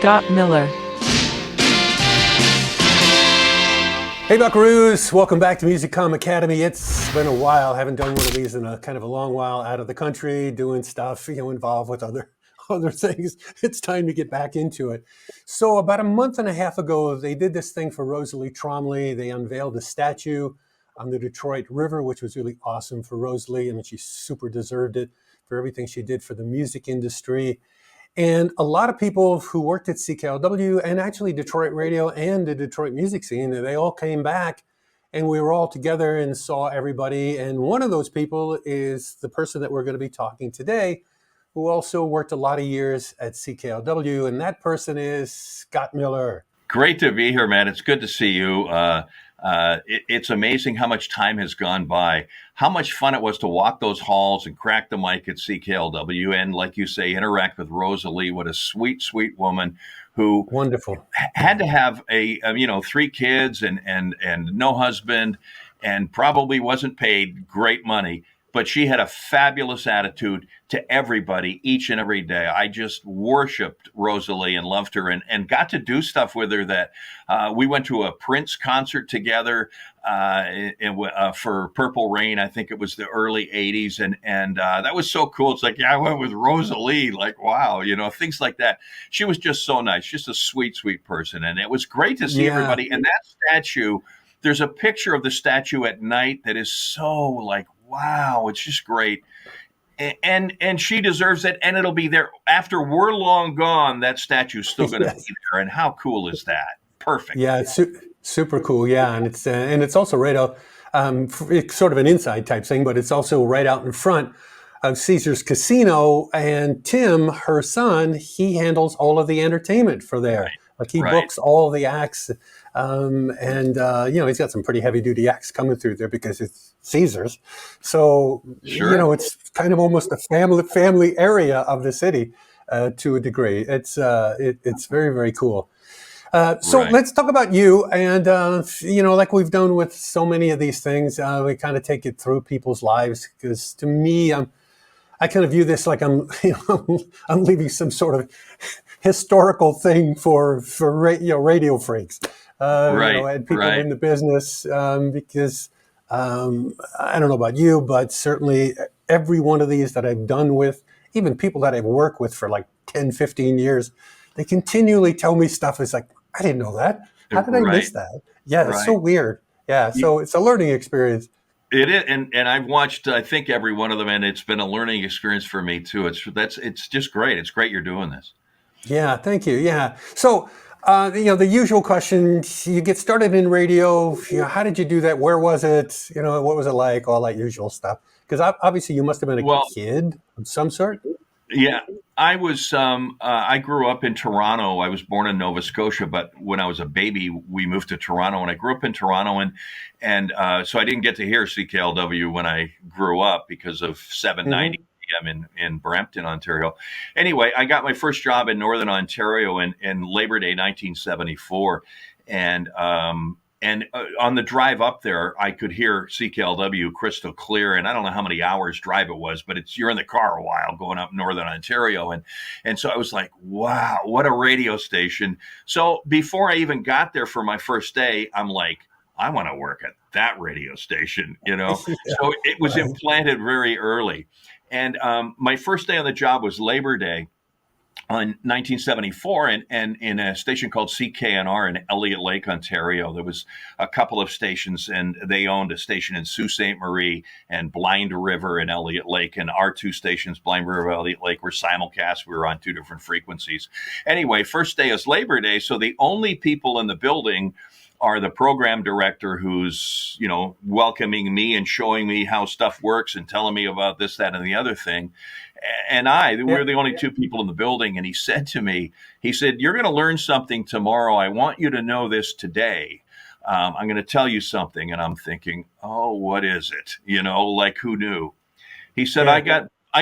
Scott Miller. Hey Buckaroos, welcome back to Musicom Academy. It's been a while. I haven't done one of these in a kind of a long while, out of the country, doing stuff, involved with other things. It's time to get back into it. So about a month and a half ago, they did this thing for Rosalie Tromley. They unveiled a statue on the Detroit River, which was really awesome for Rosalie. I mean, she super deserved it for everything she did for the music industry. And a lot of people who worked at CKLW and actually Detroit radio and the Detroit music scene, they all came back and we were all together and saw everybody. And one of those people is the person that we're going to be talking today, who also worked a lot of years at CKLW. And that person is Scott Miller. Great to be here, man. It's good to see you. It's amazing how much time has gone by, how much fun it was to walk those halls and crack the mic at CKLW. And like you say, interact with Rosalie. What a sweet, sweet woman who wonderful had to have three kids and no husband and probably wasn't paid great money. But she had a fabulous attitude to everybody each and every day. I just worshiped Rosalie and loved her and got to do stuff with her that we went to a Prince concert together for Purple Rain. I think it was the early 80s. And that was so cool. It's like, yeah, I went with Rosalie. Like, wow, things like that. She was just so nice, just a sweet, sweet person. And it was great to see everybody. And that statue, there's a picture of the statue at night that is so like, wow, it's just great. And she deserves it, and it'll be there. After we're long gone, that statue's still going to be there. And how cool is that? Perfect. Yeah, it's super cool. Yeah, and it's also right out, it's sort of an inside type thing, but it's also right out in front of Caesars Casino. And Tim, her son, he handles all of the entertainment for there. Right. Like he books all the acts. He's got some pretty heavy duty acts coming through there because it's Caesars. So, it's kind of almost a family area of the city to a degree. It's very, very cool. Let's talk about you. And, like we've done with so many of these things, we kind of take it through people's lives because to me, I kind of view this like I'm leaving some sort of historical thing for radio freaks, and people in the business, because I don't know about you, but certainly every one of these that I've done with, even people that I've worked with for like 10, 15 years, they continually tell me stuff. It's like, I didn't know that. How did I miss that? Yeah, it's so weird. Yeah, so it's a learning experience. It is, and I've watched, I think, every one of them, and it's been a learning experience for me too. It's just great. It's great you're doing this. Yeah, thank you. Yeah. So, the usual question: you get started in radio. How did you do that? Where was it? What was it like? All that usual stuff. Because obviously, you must have been a kid of some sort. Yeah, I was. I grew up in Toronto. I was born in Nova Scotia, but when I was a baby, we moved to Toronto, and I grew up in Toronto, and so I didn't get to hear CKLW when I grew up because of 790 AM in Brampton, Ontario. Anyway, I got my first job in Northern Ontario in Labor Day 1974, and on the drive up there, I could hear CKLW crystal clear. And I don't know how many hours drive it was, but you're in the car a while going up Northern Ontario. And so I was like, wow, what a radio station. So before I even got there for my first day, I'm like, I want to work at that radio station, So it was implanted very early. And my first day on the job was Labor Day on 1974, and in a station called CKNR in Elliott Lake, Ontario. There was a couple of stations, and they owned a station in Sault Ste. Marie and Blind River in Elliott Lake, and our two stations, Blind River, Elliott Lake, were simulcast. We were on two different frequencies. Anyway, first day is Labor Day, so the only people in the building are the program director who's, welcoming me and showing me how stuff works and telling me about this, that, and the other thing. And we're the only two people in the building. And he said to me, you're going to learn something tomorrow. I want you to know this today. I'm going to tell you something. And I'm thinking, oh, what is it? Like who knew? He said, I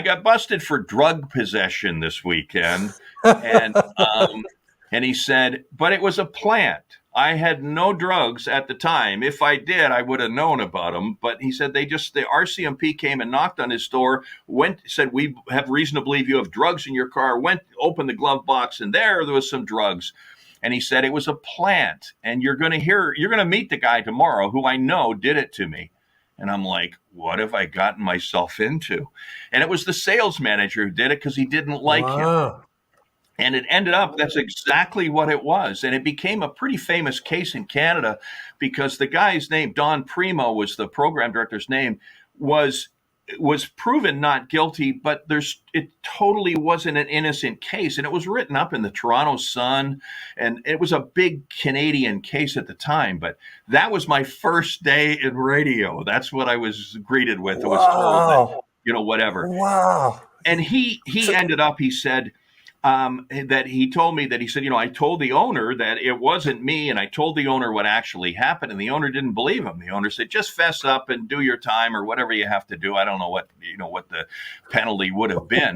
got busted for drug possession this weekend. And he said, but it was a plant. I had no drugs at the time. If I did, I would have known about them. But he said the RCMP came and knocked on his door, said, we have reason to believe you have drugs in your car, opened the glove box, and there was some drugs. And he said it was a plant. And you're going to meet the guy tomorrow who I know did it to me. And I'm like, what have I gotten myself into? And it was the sales manager who did it because he didn't like him. Wow. And it ended up, that's exactly what it was. And it became a pretty famous case in Canada because the guy's name, Don Primo was the program director's name, was proven not guilty, but it totally wasn't an innocent case. And it was written up in the Toronto Sun, and it was a big Canadian case at the time. But that was my first day in radio. That's what I was greeted with. I was told that, whatever. Wow. And he ended up, he said, that he told me that he said, I told the owner that it wasn't me, and I told the owner what actually happened, and the owner didn't believe him. The owner said, just fess up and do your time or whatever you have to do. I don't know what the penalty would have been.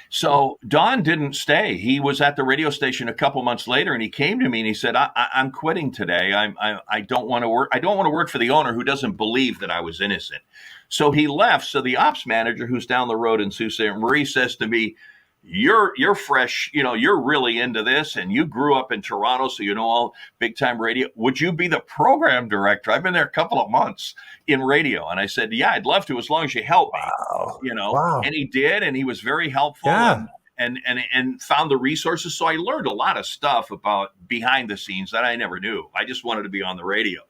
So Don didn't stay. He was at the radio station a couple months later, and he came to me and he said, I'm quitting today. I don't want to work. I don't want to work for the owner who doesn't believe that I was innocent. So he left. So the ops manager, who's down the road in Sault Ste. Marie, says to me, you're fresh, you're really into this, and you grew up in Toronto, so all big time radio. Would you be the program director? I've been there a couple of months in radio. And I said, yeah, I'd love to, as long as you help me. Wow. And he did, and he was very helpful. Yeah. And found the resources. So I learned a lot of stuff about behind the scenes that I never knew. I just wanted to be on the radio.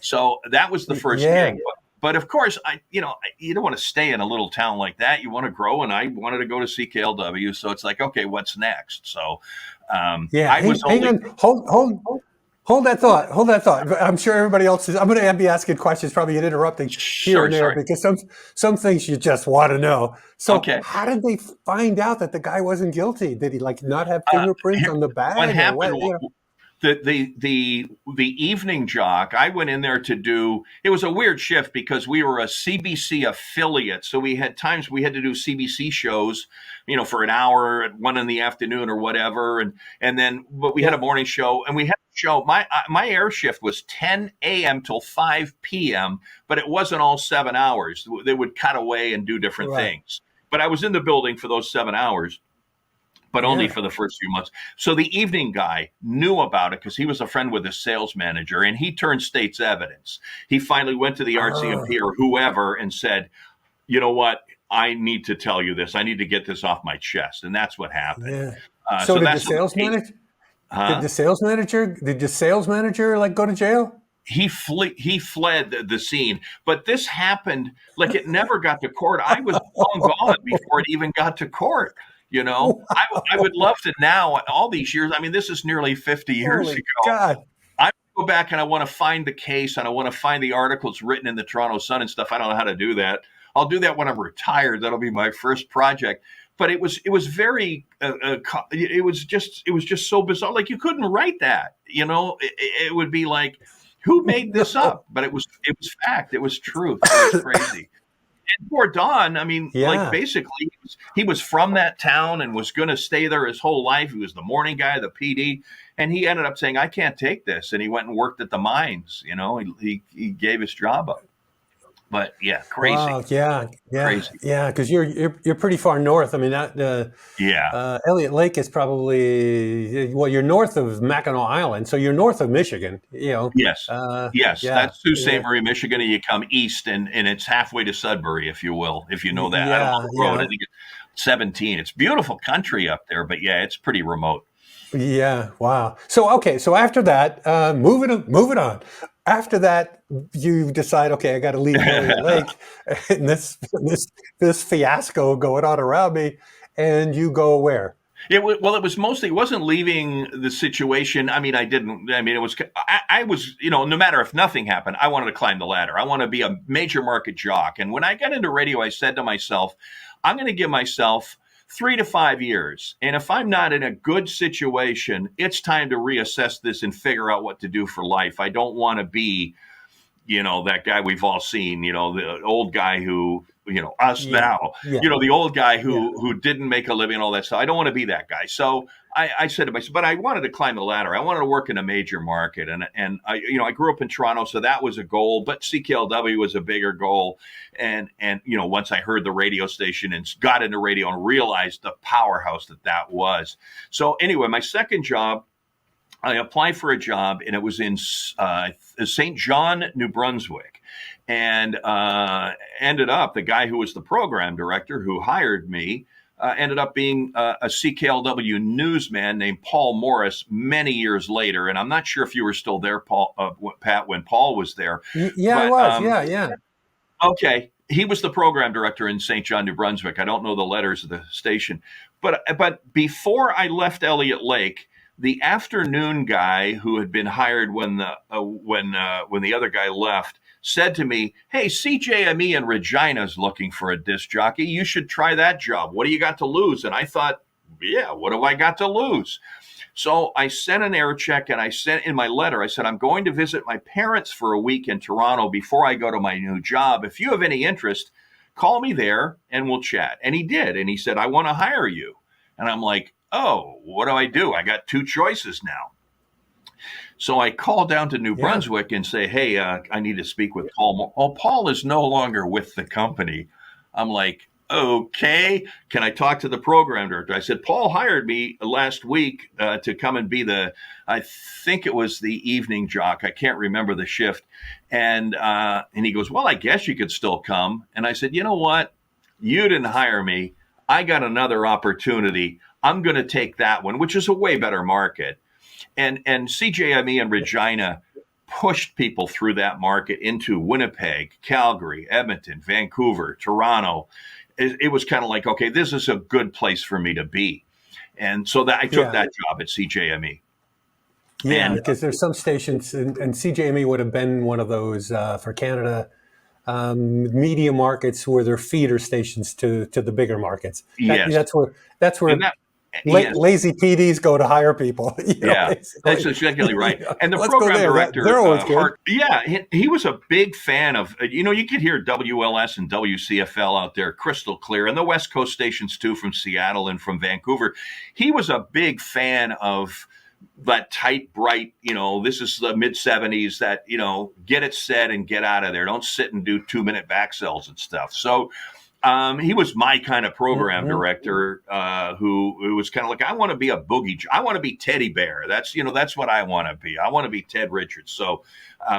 So that was the first gig. But of course, you don't want to stay in a little town like that. You want to grow, and I wanted to go to CKLW. So it's like, okay, what's next? So, hang on, hold that thought. I'm sure everybody else is. I'm going to be asking questions, probably interrupting here and there, because some things you just want to know. So, How did they find out that the guy wasn't guilty? Did he not have fingerprints on the bag? What happened? The evening jock, I went in there to do, it was a weird shift because we were a CBC affiliate. So we had times we had to do CBC shows, for an hour at 1 PM or whatever. But we had a morning show, and we had a show. My air shift was 10 a.m. till 5 p.m., but it wasn't all 7 hours. They would cut away and do different things. But I was in the building for those 7 hours. But only for the first few months. So the evening guy knew about it because he was a friend with the sales manager, and he turned state's evidence. He finally went to the RCMP or whoever and said, you know what? I need to tell you this. I need to get this off my chest. And that's what happened. Yeah. So did the sales manager? Did the sales manager go to jail? He fled the scene, but this happened it never got to court. I was long gone before it even got to court. I would love to now, all these years. I mean, this is nearly 50 years ago. God. I go back and I want to find the case, and I want to find the articles written in the Toronto Sun and stuff. I don't know how to do that. I'll do that when I'm retired. That'll be my first project. But it was very, it was just so bizarre. You couldn't write that, it would be like, who made this up? But it was fact. It was truth. It was crazy. And poor Don, basically, he was from that town and was going to stay there his whole life. He was the morning guy, the PD, and he ended up saying, I can't take this. And he went and worked at the mines. He gave his job up. But yeah, crazy. Wow, yeah, crazy. Yeah, because you're pretty far north. I mean, Elliott Lake is probably you're north of Mackinac Island, so you're north of Michigan. Yes, that's Sault Ste. Marie, Michigan, and you come east, and it's halfway to Sudbury, if you will, if you know that. I don't know the road. I think it's 17. It's beautiful country up there, but yeah, it's pretty remote. Yeah. Wow. So after that, moving on. After that, you decide, okay, I got to leave Elliott Lake, and this fiasco going on around me, and you go where? It wasn't leaving the situation. I mean, it was, no matter if nothing happened, I wanted to climb the ladder. I want to be a major market jock. And when I got into radio, I said to myself, I'm going to give myself 3 to 5 years. And if I'm not in a good situation, it's time to reassess this and figure out what to do for life. I don't want to be, that guy we've all seen, the old guy who, us Yeah. now, Yeah. the old guy Yeah. who didn't make a living and all that stuff. I don't want to be that guy. So I said to myself, but I wanted to climb the ladder. I wanted to work in a major market. And I grew up in Toronto, so that was a goal, but CKLW was a bigger goal. And once I heard the radio station and got into radio and realized the powerhouse that was. So anyway, my second job, I applied for a job, and it was in St. John, New Brunswick. And ended up, the guy who was the program director who hired me ended up being a CKLW newsman named Paul Morris many years later. And I'm not sure if you were still there, Paul, Pat, when Paul was there. Yeah, I was. Yeah. Okay. He was the program director in St. John, New Brunswick. I don't know the letters of the station. But before I left Elliott Lake, the afternoon guy who had been hired when the other guy left said to me, "Hey, CJME in Regina's looking for a disc jockey. You should try that job. What do you got to lose?" And I thought, yeah, what have I got to lose? So I sent an air check, and I sent in my letter, I said, "I'm going to visit my parents for a week in Toronto before I go to my new job. If you have any interest, call me there and we'll chat." And he did. And he said, "I want to hire you." And I'm like, "Oh, what do? I got two choices now." So I call down to New Brunswick and say, "Hey, I need to speak with Paul." "Oh, Paul is no longer with the company." I'm like, "Okay, can I talk to the program director?" I said, "Paul hired me last week to come and be I think it was the evening jock. I can't remember the shift." And he goes, "Well, I guess you could still come." And I said, "You know what? You didn't hire me. I got another opportunity. I'm going to take that one, which is a way better market." And CJME and Regina pushed people through that market into Winnipeg, Calgary, Edmonton, Vancouver, Toronto. It was kind of like, okay, this is a good place for me to be. And so that I took that job at CJME. Yeah, because there's some stations, and CJME would have been one of those for Canada, media markets where they're feeder stations to the bigger markets. Yes. That's where lazy PDs go to hire people. That's exactly right. And the Let's program director, they're always good. He was a big fan of, you could hear WLS and WCFL out there crystal clear, and the West Coast stations too, from Seattle and from Vancouver. He was a big fan of that tight, bright, this is the mid 70s, that, get it set and get out of there. Don't sit and do 2-minute back cells and stuff. So he was my kind of program director who was kind of like, I want to be a boogie. I want to be Teddy Bear. That's what I want to be. I want to be Ted Richards. So,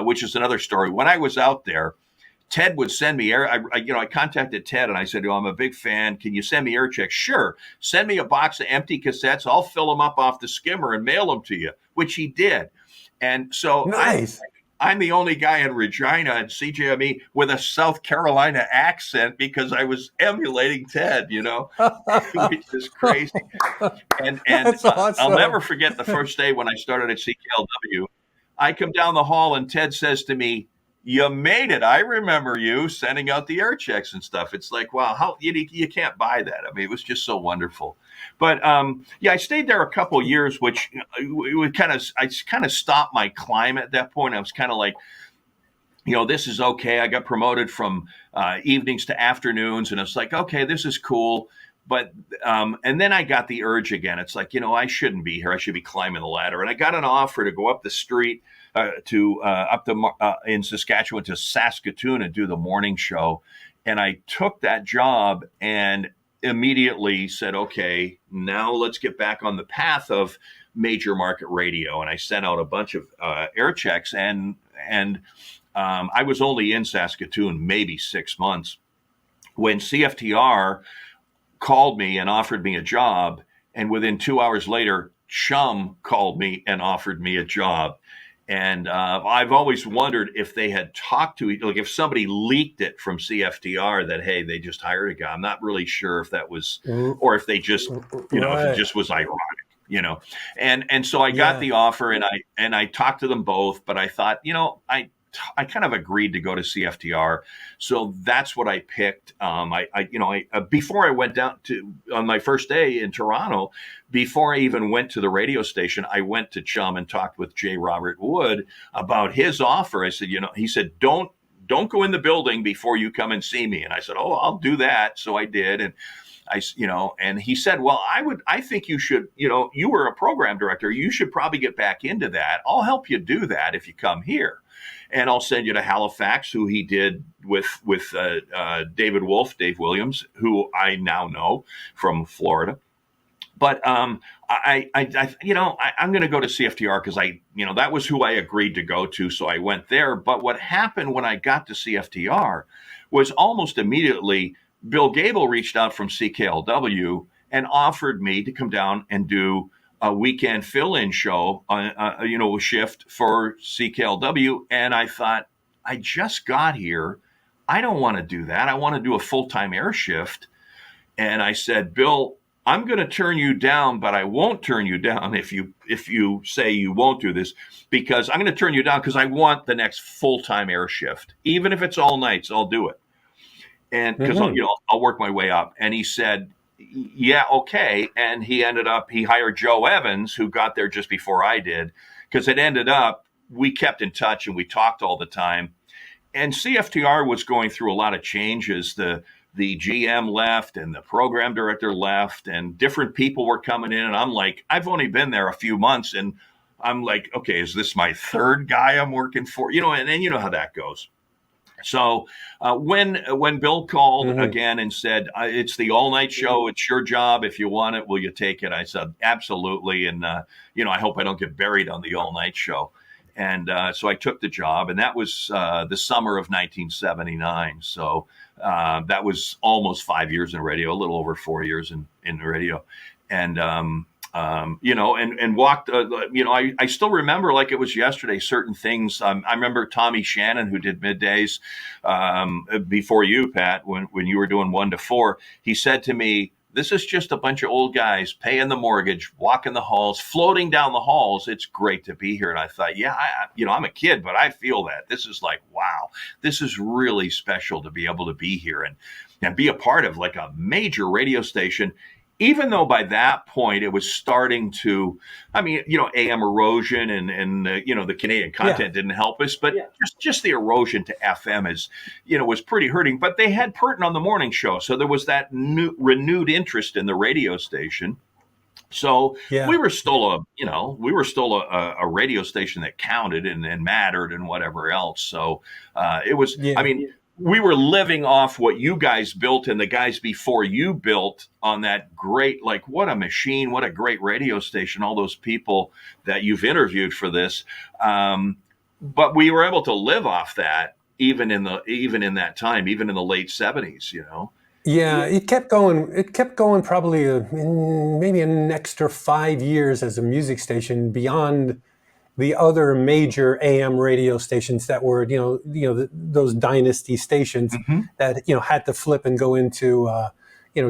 which is another story. When I was out there, Ted would send me I contacted Ted and I said, "I'm a big fan. Can you send me air checks?" "Sure. Send me a box of empty cassettes. I'll fill them up off the skimmer and mail them to you," which he did. And so nice. I'm the only guy in Regina and CJME with a South Carolina accent because I was emulating Ted, which is crazy. And That's awesome. I'll never forget the first day when I started at CKLW. I come down the hall and Ted says to me, "You made it. I remember you sending out the air checks and stuff." It's like, wow, how you can't buy that. I mean, it was just so wonderful. But I stayed there a couple of years, which I kind of stopped my climb at that point. I was kind of like, this is okay. I got promoted from evenings to afternoons, and it's like, okay, this is cool. But and then I got the urge again. It's like, I shouldn't be here. I should be climbing the ladder. And I got an offer to go up the street in Saskatchewan to Saskatoon and do the morning show. And I took that job and immediately said, okay, now let's get back on the path of major market radio. And I sent out a bunch of air checks, and I was only in Saskatoon maybe 6 months when CFTR called me and offered me a job. And within 2 hours later, Chum called me and offered me a job. And I've always wondered if they had talked to like if somebody leaked it from CFTR that, hey, they just hired a guy. I'm not really sure if that was, or if they just, if it just was ironic, And so I got the offer, and I talked to them both, but I thought, I kind of agreed to go to CFTR, so that's what I picked. Before I went down to on my first day in Toronto, before I even went to the radio station, I went to Chum and talked with J. Robert Wood about his offer. I said, he said, don't go in the building before you come and see me. And I said, oh, I'll do that. So I did. And and he said, well, I think you should, you were a program director. You should probably get back into that. I'll help you do that if you come here. And I'll send you to Halifax, who he did with David Wolf, Dave Williams, who I now know from Florida. But I'm going to go to CFTR because that was who I agreed to go to. So I went there. But what happened when I got to CFTR was almost immediately Bill Gable reached out from CKLW and offered me to come down and do a weekend fill-in show, a shift for CKLW. And I thought, I just got here. I don't want to do that. I want to do a full-time air shift. And I said, Bill, I'm going to turn you down, but I won't turn you down if you say you won't do this, because I'm going to turn you down because I want the next full-time air shift. Even if it's all nights, I'll do it. And because I'll work my way up. And he said, yeah, okay. And he hired Joe Evans, who got there just before I did, because it ended up, we kept in touch and we talked all the time. And CFTR was going through a lot of changes. The GM left and the program director left and different people were coming in. And I'm like, I've only been there a few months. And I'm like, okay, is this my third guy I'm working for? And you know how that goes. So when Bill called again and said, it's the all-night show, it's your job. If you want it, will you take it? I said, absolutely. And, I hope I don't get buried on the all-night show. And so I took the job, and that was the summer of 1979. So that was almost 5 years in radio, a little over 4 years in radio. And, and walked, I still remember like it was yesterday, certain things. I remember Tommy Shannon, who did middays before you, Pat, when you were doing 1 to 4, he said to me, this is just a bunch of old guys paying the mortgage, walking the halls, floating down the halls. It's great to be here. And I thought, yeah, I'm a kid, but I feel that this is like, wow, this is really special to be able to be here and be a part of like a major radio station. Even though by that point it was starting to, AM erosion and the Canadian content didn't help us, but just the erosion to FM was pretty hurting. But they had Purton on the morning show, so there was that renewed interest in the radio station. So we were still a radio station that counted and mattered and whatever else. So it was, we were living off what you guys built and the guys before you built on that great, like, what a machine, what a great radio station, all those people that you've interviewed for this. But we were able to live off that even in that time, even in the late 70s, Yeah, it kept going. It kept going probably maybe an extra 5 years as a music station beyond the other major AM radio stations that were, those dynasty stations that, had to flip and go into,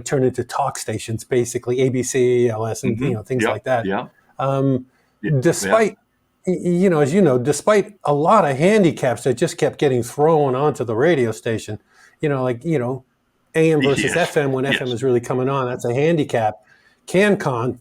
turn into talk stations, basically ABC, LS, and, things like that. Yeah. Despite, despite a lot of handicaps that just kept getting thrown onto the radio station, AM versus FM when FM is really coming on, that's a handicap. CanCon,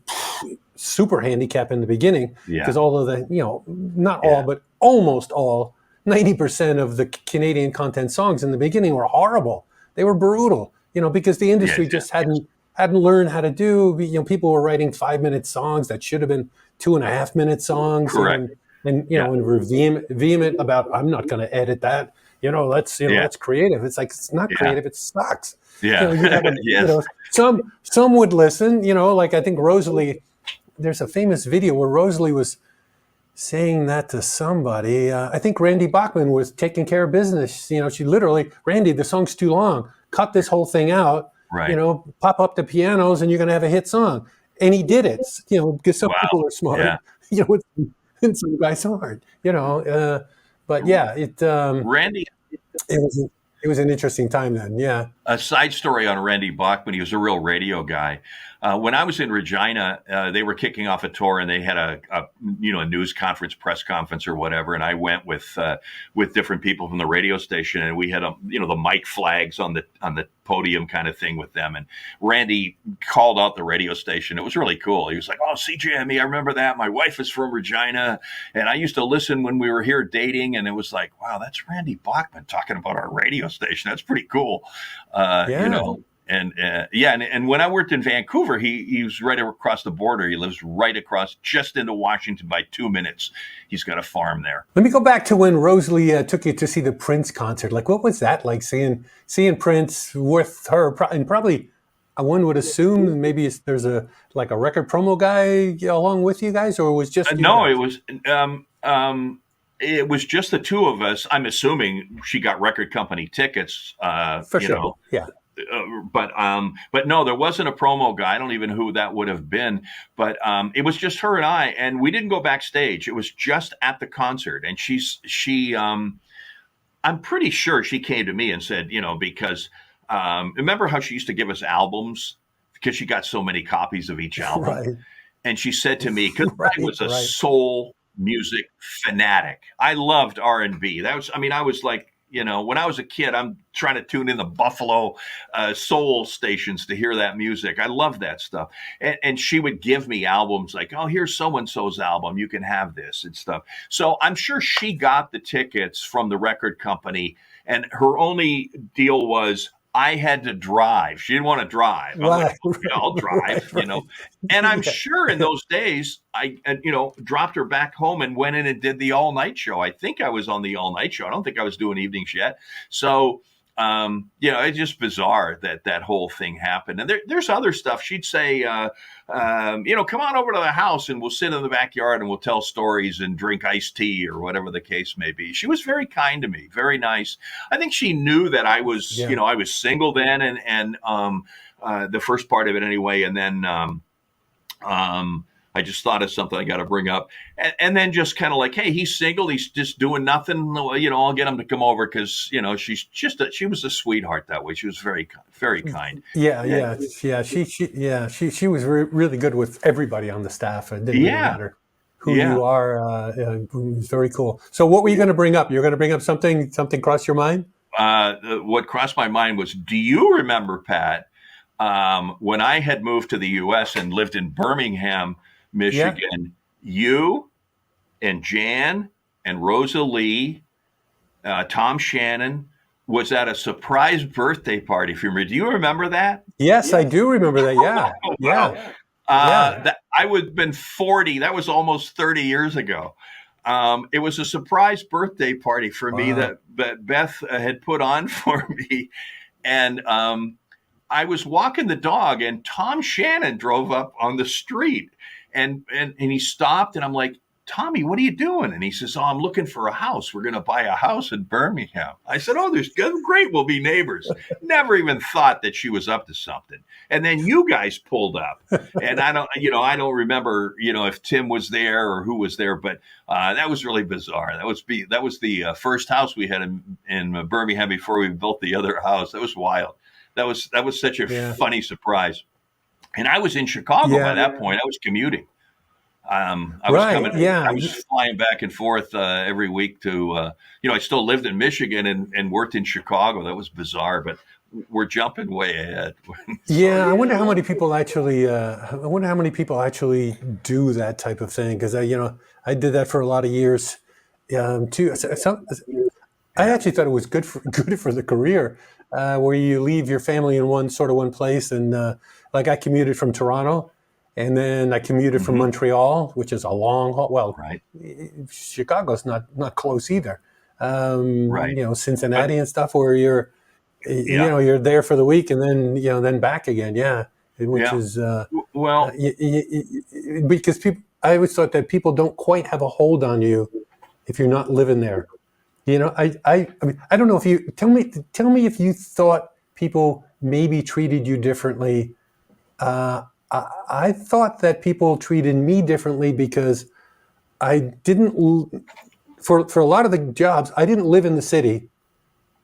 super handicap in the beginning because all of the, not all, but almost all, 90% of the Canadian content songs in the beginning were horrible. They were brutal, because the industry just hadn't learned how to do, people were writing 5-minute songs that should have been 2.5-minute songs. Correct. And were vehement about, I'm not going to edit that. That's creative. It's like, it's not creative. It sucks. Yeah. Some would listen, like I think Rosalie, there's a famous video where Rosalie was saying that to somebody. I think Randy Bachman was taking care of business. She literally, Randy, the song's too long. Cut this whole thing out. Right. Pop up the pianos and you're going to have a hit song. And he did it, because some people are smart, and some guys aren't, but yeah, Randy. It was an interesting time then. Yeah. a side story on Randy Bachman. He was a real radio guy. When I was in Regina, they were kicking off a tour, and they had a news conference, press conference, or whatever. And I went with different people from the radio station, and we had the mic flags on the podium kind of thing with them. And Randy called out the radio station. It was really cool. He was like, "Oh, CJME, I remember that. My wife is from Regina, and I used to listen when we were here dating." And it was like, wow, that's Randy Bachman talking about our radio station. That's pretty cool. Yeah. And when I worked in Vancouver, he was right across the border. He lives right across, just into Washington by 2 minutes. He's got a farm there. Let me go back to when Rosalie took you to see the Prince concert. Like, what was that like, seeing Prince with her? And probably, one would assume maybe there's a record promo guy along with you guys, or it was just you no, guys? it was just the two of us. I'm assuming she got record company tickets. For sure. Yeah. But no, there wasn't a promo guy. I don't even know who that would have been. But it was just her and I, and we didn't go backstage. It was just at the concert, and I'm pretty sure she came to me and said, because remember how she used to give us albums because she got so many copies of each album, Right. and she said to me, because I was a Right. soul music fanatic. I loved R&B. I was like, when I was a kid, I'm trying to tune in the Buffalo soul stations to hear that music. I love that stuff. And she would give me albums like, "Oh, here's so-and-so's album. You can have this," and stuff. So I'm sure she got the tickets from the record company, and her only deal was I had to drive. She didn't want to drive. I'm like, Right. "Okay, I'll drive," Right. And I'm Yeah. sure in those days, I dropped her back home and went in and did the all night show. I think I was on the all night show. I don't think I was doing evenings yet. So, it's just bizarre that whole thing happened. And there's other stuff. She'd say, come on over to the house and we'll sit in the backyard and we'll tell stories and drink iced tea or whatever the case may be. She was very kind to me, very nice. I think she knew that I was, Yeah. I was single then, and the first part of it anyway. And then, I just thought of something I got to bring up, and then just kind of like, hey, he's single, he's just doing nothing. I'll get him to come over because she was a sweetheart that way. She was very, very kind. Yeah. She was really good with everybody on the staff. It didn't really Yeah, matter who yeah. you are. It was very cool. So, what were you going to bring up? You're going to bring up something crossed your mind? What crossed my mind was, do you remember, Pat, when I had moved to the U.S. and lived in Birmingham, Michigan, you and Jan and Rosalie, Tom Shannon was at a surprise birthday party for me. Do you remember that? Yes, I do remember that. Yeah. Oh, Yeah. wow. Yeah. That I would have been 40. That was almost 30 years ago. It was a surprise birthday party for me Wow. that Beth had put on for me. And I was walking the dog, and Tom Shannon drove up on the street, and he stopped, and I'm like, "Tommy, what are you doing?" And he says, "Oh, I'm looking for a house. We're going to buy a house in Birmingham." I said, "Oh, there's great. We'll be neighbors." Never even thought that she was up to something. And then you guys pulled up, and I don't remember, if Tim was there or who was there, but that was really bizarre. That was the first house we had in Birmingham before we built the other house. That was wild. That was such a Yeah. funny surprise. And I was in Chicago by Yeah. that point. I was commuting. I was Right. coming. Yeah. I was flying back and forth every week to. I still lived in Michigan and worked in Chicago. That was bizarre, but we're jumping way ahead. Yeah, I wonder how many people actually. I wonder how many people actually do that type of thing, because I did that for a lot of years, too. I actually thought it was good for the career, where you leave your family in one place, and like I commuted from Toronto, and then I commuted from Mhm. Montreal, which is a long haul. Well, Right, Chicago's not close either. right. Cincinnati and stuff, where Yeah, you're there for the week and then back again. Yeah, which yeah. is Well, because people. I always thought that people don't quite have a hold on you if you're not living there. I mean, I don't know if you tell me if you thought people maybe treated you differently. I thought that people treated me differently because I didn't for a lot of the jobs I didn't live in the city.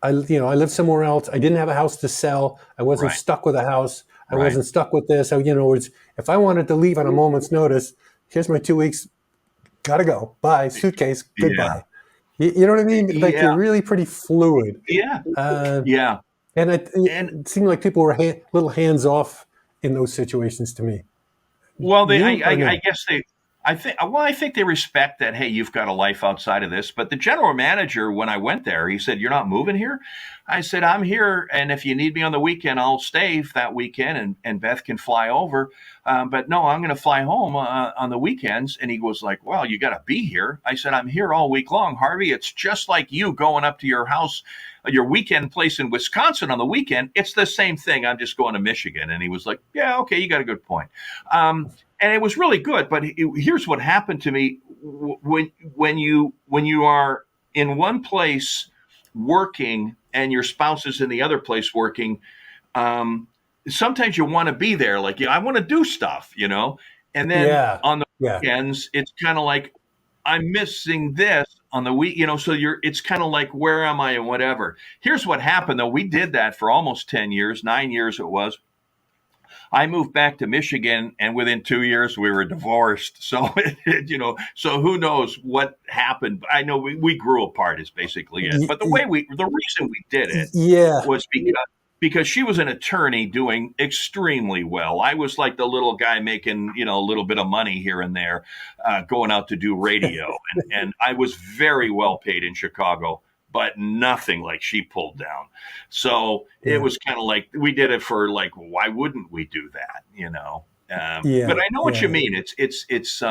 I lived somewhere else. I didn't have a house to sell. I wasn't Right. stuck with a house. I Right. wasn't stuck with this. If I wanted to leave on a moment's notice, here's my 2 weeks. Gotta go. Bye. Suitcase. Yeah. Goodbye. You know what I mean? Like Yeah. you're really pretty fluid. Yeah. Uh, Yeah. and And it seemed like people were little hands off in those situations to me. well, You or I no? guess I think they respect that. Hey, you've got a life outside of this. But the general manager, when I went there, he said, "You're not moving here." I said, "I'm here, and if you need me on the weekend, I'll stay that weekend, and Beth can fly over. But no, I'm going to fly home on the weekends." And he was like, "Well, you got to be here." I said, "I'm here all week long, Harvey. It's just like you going up to your house, your weekend place in Wisconsin on the weekend. It's the same thing. I'm just going to Michigan." And he was like, "Yeah, okay, you got a good point." And it was really good. But here's what happened to me when you are in one place working and your spouse is in the other place working. Um, Sometimes you want to be there, like I want to do stuff. And then Yeah. on the Yeah. weekends, it's kind of like I'm missing this on the week. So it's kind of like where am I and whatever. Here's what happened though. We did that for almost 10 years, 9 years it was. I moved back to Michigan, and within 2 years we were divorced. So, so who knows what happened? I know we grew apart is basically it. Y- But the y- reason we did it Yeah. was because she was an attorney doing extremely well. I was like the little guy making a little bit of money here and there, going out to do radio, and I was very well paid in Chicago, but nothing like she pulled down. So it Yeah. was kind of like we did it for like, why wouldn't we do that? But Yeah. I know what you Yeah. mean. It's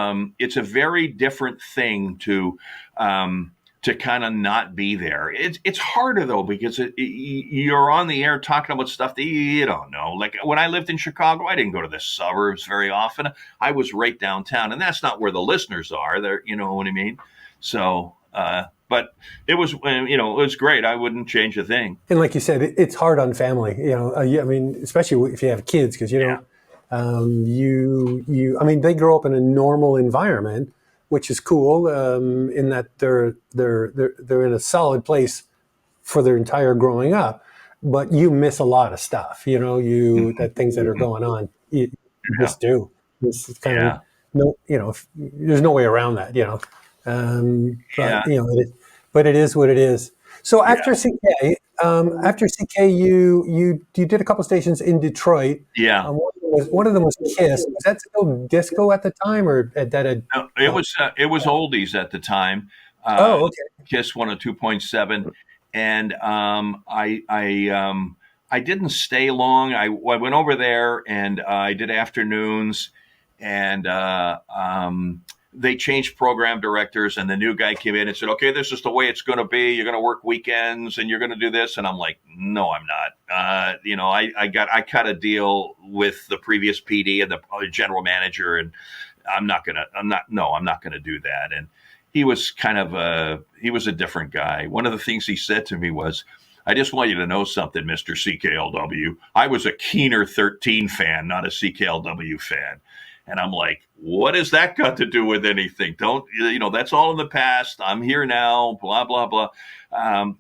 a very different thing to kind of not be there. It's harder though because you're on the air talking about stuff that you don't know. Like when I lived in Chicago, I didn't go to the suburbs very often. I was right downtown, and that's not where the listeners are. There, you know what I mean. So, but it was great. I wouldn't change a thing. And like you said, it's hard on family. I mean, especially if you have kids, because Yeah, I mean, they grow up in a normal environment, which is cool. In that they're in a solid place for their entire growing up, but you miss a lot of stuff. That things that are going on, you yeah, just do. It's kind of yeah, no, there's no way around that. But yeah, but it is what it is. So yeah, after CK, you did a couple stations in Detroit. yeah. One of them was Kiss. Was that still disco at the time, or that had? No, it was oldies at the time. Oh, okay. Kiss 102.7, and I didn't stay long. I went over there and I did afternoons, and they changed program directors, and the new guy came in and said, "Okay, this is the way it's going to be. You're going to work weekends, and you're going to do this." And I'm like, "No, I'm not." I cut a deal with the previous PD and the general manager, and I'm not gonna. I'm not. No, I'm not gonna do that. And he was a different guy. One of the things he said to me was, "I just want you to know something, Mister CKLW. I was a Keener 13 fan, not a CKLW fan." And I'm like, "What has that got to do with anything? Don't that's all in the past. I'm here now. Blah blah blah."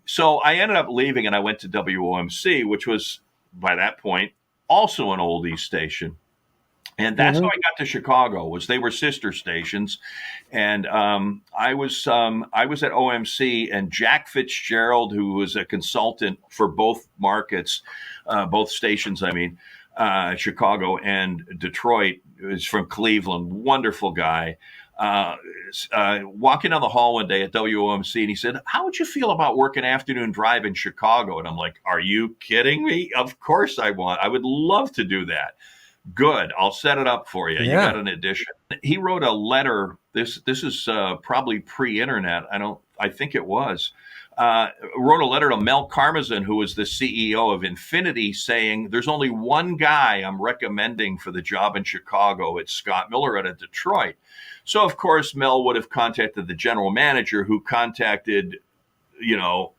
So I ended up leaving, and I went to WOMC, which was by that point also an oldie station. And that's how Hmm. I got to Chicago. Was they were sister stations, and I was at OMC, and Jack Fitzgerald, who was a consultant for both markets, both stations. I mean, Chicago and Detroit, is from Cleveland. Wonderful guy. Uh, Walking down the hall one day at WOMC, and he said, "How would you feel about working afternoon drive in Chicago?" And I'm like, "Are you kidding me? Of course I want. I would love to do that." Good. I'll set it up for you. You got Yeah. an edition. He wrote a letter. This is probably pre-internet. I think it was. Wrote a letter to Mel Karmazin, who was the CEO of Infinity, saying, "There's only one guy I'm recommending for the job in Chicago. It's Scott Miller out of Detroit." So of course Mel would have contacted the general manager, who contacted, you know,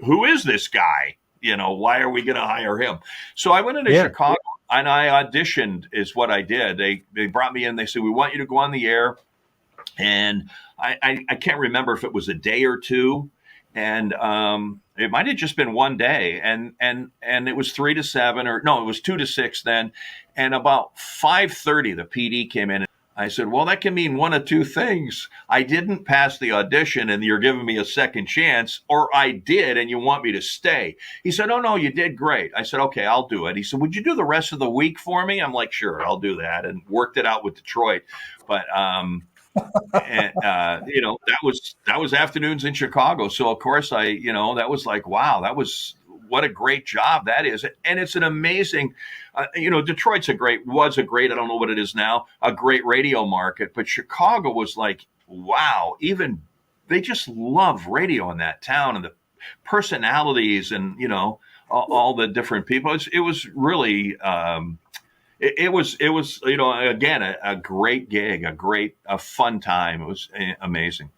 who is this guy? Why are we going to hire him? So I went into Yeah. Chicago and I auditioned, is what I did. They brought me in. They said, "We want you to go on the air." And I can't remember if it was a day or two. and it might have just been one day, and it was 3 to 7, or no, it was 2 to 6 then, and about 5:30 the PD came in. I said, well, that can mean one of two things. I didn't pass the audition and you're giving me a second chance, or I did and you want me to stay. He said, oh, no, you did great. I said, okay, I'll do it. He said, would you do the rest of the week for me? I'm like, sure, I'll do that, and worked it out with Detroit. But, and, that was afternoons in Chicago. So, of course, that was like, wow, that was what a great job that is. And it's an amazing, Detroit's was a great, I don't know what it is now, a great radio market. But Chicago was like, wow, even they just love radio in that town, and the personalities, and, all the different people. It was really, it was, again, a great gig, a fun time. It was amazing.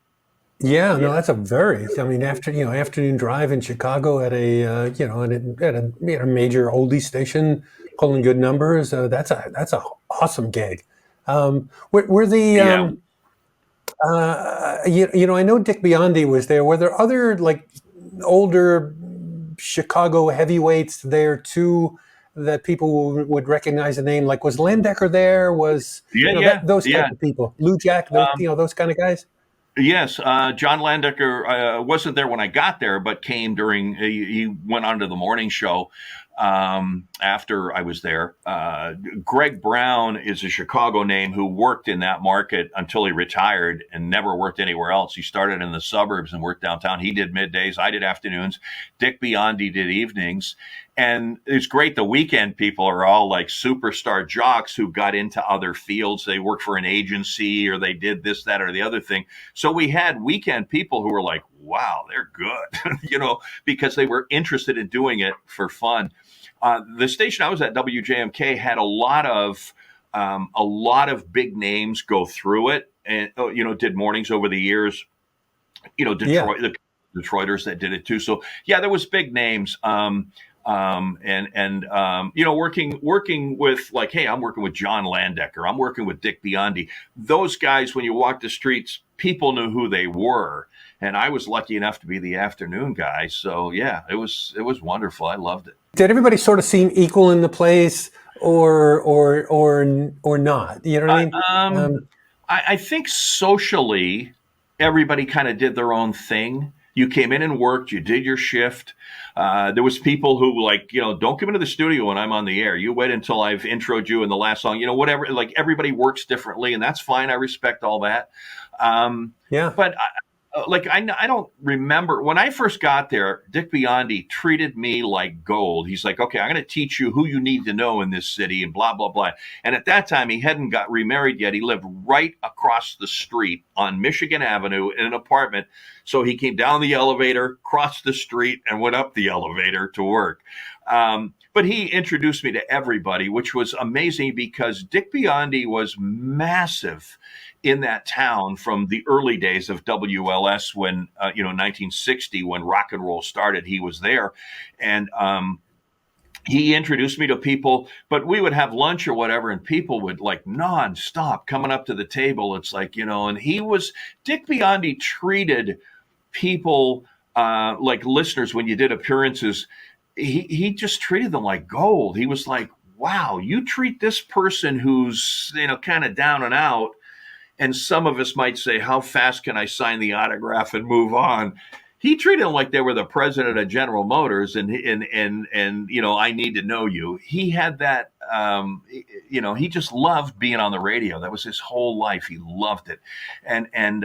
Yeah, no, that's a very. I mean, afternoon drive in Chicago at a major oldie station, pulling good numbers. That's a awesome gig. Were the Yeah. I know Dick Biondi was there. Were there other like older Chicago heavyweights there too that people would recognize the name? Like, was Landecker there? Was Yeah, yeah, those type yeah. of people? Lou Jack, those kind of guys. Yes, John Landecker wasn't there when I got there, but came during. He went on to the morning show after I was there. Greg Brown is a Chicago name who worked in that market until he retired and never worked anywhere else. He started in the suburbs and worked downtown. He did middays. I did afternoons. Dick Biondi did evenings. And it's great. The weekend people are all like superstar jocks who got into other fields. They worked for an agency, or they did this, that, or the other thing. So we had weekend people who were like, wow, they're good, because they were interested in doing it for fun. The station I was at, WJMK, had a lot of big names go through it, and did mornings over the years. Detroit, the Detroiters that did it too. So yeah, there was big names. Working with, like, hey, I'm working with John Landecker, I'm working with Dick Biondi. Those guys, when you walk the streets, people knew who they were, and I was lucky enough to be the afternoon guy. So yeah, it was wonderful. I loved it. Did everybody sort of seem equal in the place, or not? You know what I mean? I think socially, everybody kind of did their own thing. You came in and worked. You did your shift. There was people who, like, don't come into the studio when I'm on the air. You wait until I've introed you in the last song. Whatever. Like, everybody works differently, and that's fine. I respect all that. Yeah. But I don't remember when I first got there. Dick Biondi treated me like gold. He's like, okay, I'm going to teach you who you need to know in this city, and blah blah blah. And at that time, he hadn't got remarried yet. He lived right across the street on Michigan Avenue in an apartment. So he came down the elevator, crossed the street, and went up the elevator to work. But he introduced me to everybody, which was amazing, because Dick Biondi was massive in that town from the early days of WLS, when 1960, when rock and roll started. He was there, and he introduced me to people. But we would have lunch or whatever, and people would, like, nonstop coming up to the table. It's like, and Dick Biondi treated people like listeners. When you did appearances, he just treated them like gold. He was like, wow, you treat this person who's kind of down and out. And some of us might say, how fast can I sign the autograph and move on? He treated them like they were the president of General Motors, and I need to know you. He had that, he just loved being on the radio. That was his whole life. He loved it. And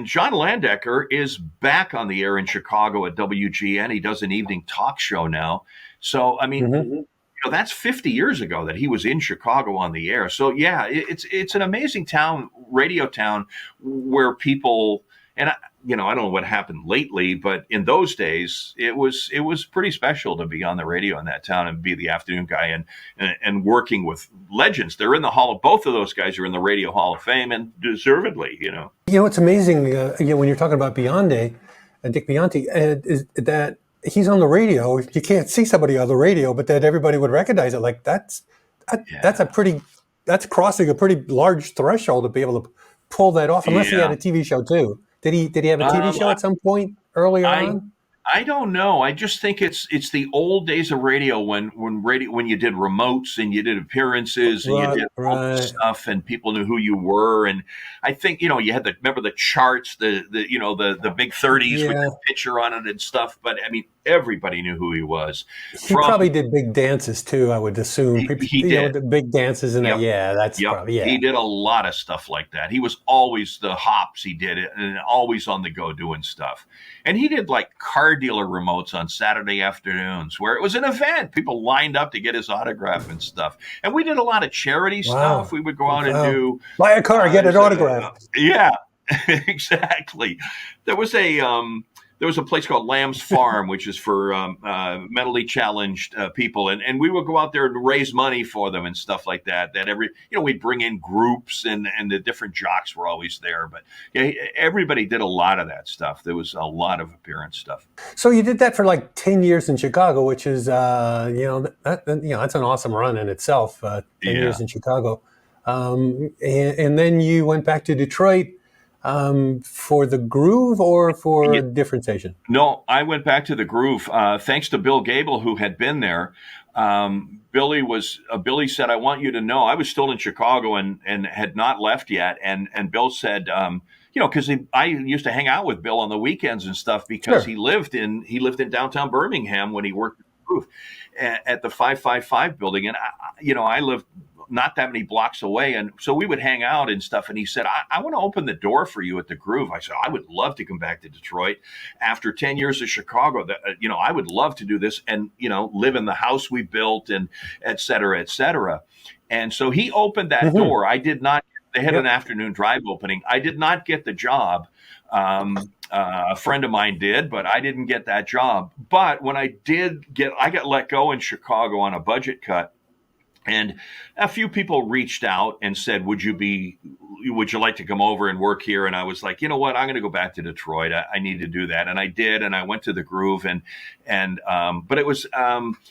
John Landecker is back on the air in Chicago at WGN. He does an evening talk show now. So, I mean, Mm-hmm. that's 50 years ago that he was in Chicago on the air. So yeah, it's an amazing town, radio town, where people, and I don't know what happened lately, but in those days, it was pretty special to be on the radio in that town and be the afternoon guy, and working with legends. They're in the both of those guys are in the Radio Hall of Fame, and deservedly. It's amazing. When you're talking about Biondi, Dick Biondi, is that he's on the radio. You can't see somebody on the radio, but that everybody would recognize it. Like, that's crossing a pretty large threshold to be able to pull that off. Unless he had a TV show too. Did he have a TV show at some point? earlier I on? I don't know. I just think it's the old days of radio when you did remotes and you did appearances and you Right, did all this right. stuff and people knew who you were. And I think you had the remember the charts, the big 30s with Yeah. your picture on it and stuff. But I mean, everybody knew who he was. He From probably did big dances too, I would assume. People, he did. the big dances and that. Yep. Yeah, that's Yep. probably, He yeah. did a lot of stuff like that. He was always the hops. He did it and always on the go doing stuff. And he did like car dealer remotes on Saturday afternoons where it was an event. People lined up to get his autograph and stuff. And we did a lot of charity stuff. Wow. We would go out and Wow. do, Buy a car, get it there's autographed. yeah, exactly. There was a, there was a place called Lamb's Farm, which is for mentally challenged people, and we would go out there and raise money for them and stuff like that. That we'd bring in groups, and the different jocks were always there. But yeah, everybody did a lot of that stuff. There was a lot of appearance stuff. So you did that for like 10 years in Chicago, which is, that's an awesome run in itself, 10 Yeah. years in Chicago. And then you went back to Detroit for the Groove or for a different station? No, I went back to the Groove thanks to Bill Gable, who had been there. Billy said, "I want you to know." I was still in Chicago and had not left yet, and Bill said, because I used to hang out with Bill on the weekends and stuff because Sure. he lived in downtown Birmingham when he worked at the Groove at the 555 building, and I lived not that many blocks away. And so we would hang out and stuff. And he said, I want to open the door for you at the Groove. I said, I would love to come back to Detroit after 10 years of Chicago. I would love to do this and, live in the house we built and et cetera, et cetera. And so he opened that Hmm. door. I did not, they had an Yep. afternoon drive opening. I did not get the job. A friend of mine did, but I didn't get that job. But when I got let go in Chicago on a budget cut. And a few people reached out and said, would you like to come over and work here? And I was like, you know what? I'm going to go back to Detroit. I need to do that. And I did. And I went to the Groove but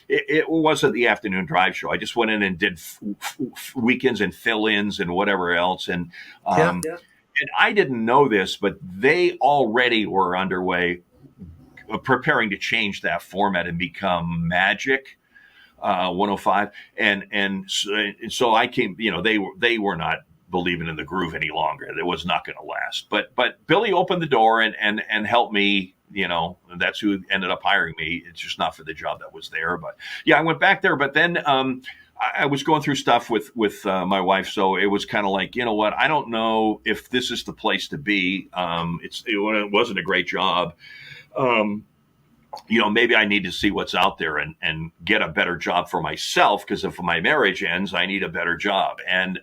it wasn't the afternoon drive show. I just went in and did weekends and fill-ins and whatever else. And, Yeah. and I didn't know this, but they already were underway preparing to change that format and become Magic 105, and so I came. They were not believing in the Groove any longer. It was not going to last. But Billy opened the door and helped me. That's who ended up hiring me. It's just not for the job that was there. But yeah, I went back there. But then I was going through stuff with my wife, so it was kind of like, you know what? I don't know if this is the place to be. It wasn't a great job. Maybe I need to see what's out there and get a better job for myself, because if my marriage ends, I need a better job. And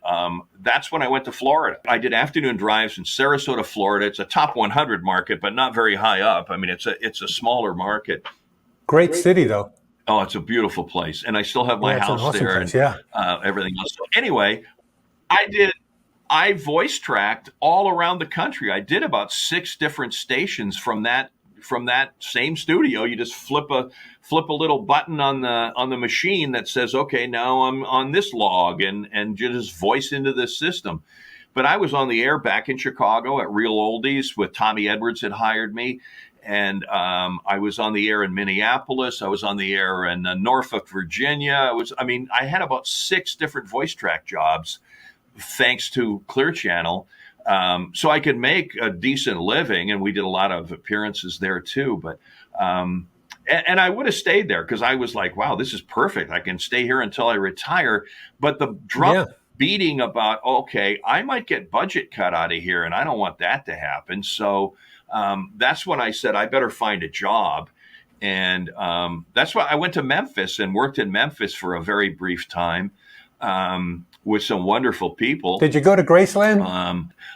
that's when I went to Florida. I did afternoon drives in Sarasota, Florida. It's a top 100 market, but not very high up. I mean, it's a smaller market. Great city, though. Oh, it's a beautiful place. And I still have my Yeah, it's an house awesome there place. and Yeah. everything else. So anyway, I voice tracked all around the country. I did about 6 different stations from that same studio. You just flip a little button on the machine that says, okay, now I'm on this log, and you just voice into this system. But I was on the air back in Chicago at Real Oldies with Tommy Edwards had hired me. And I was on the air in Minneapolis. I was on the air in Norfolk, Virginia. I had about 6 different voice track jobs thanks to Clear Channel. So I could make a decent living, and we did a lot of appearances there too. But and I would have stayed there because I was like, wow, this is perfect. I can stay here until I retire. But the drum Yeah. beating about, okay, I might get budget cut out of here, and I don't want that to happen. So that's when I said I better find a job. And that's why I went to Memphis and worked in Memphis for a very brief time. With some wonderful people. Did you go to Graceland?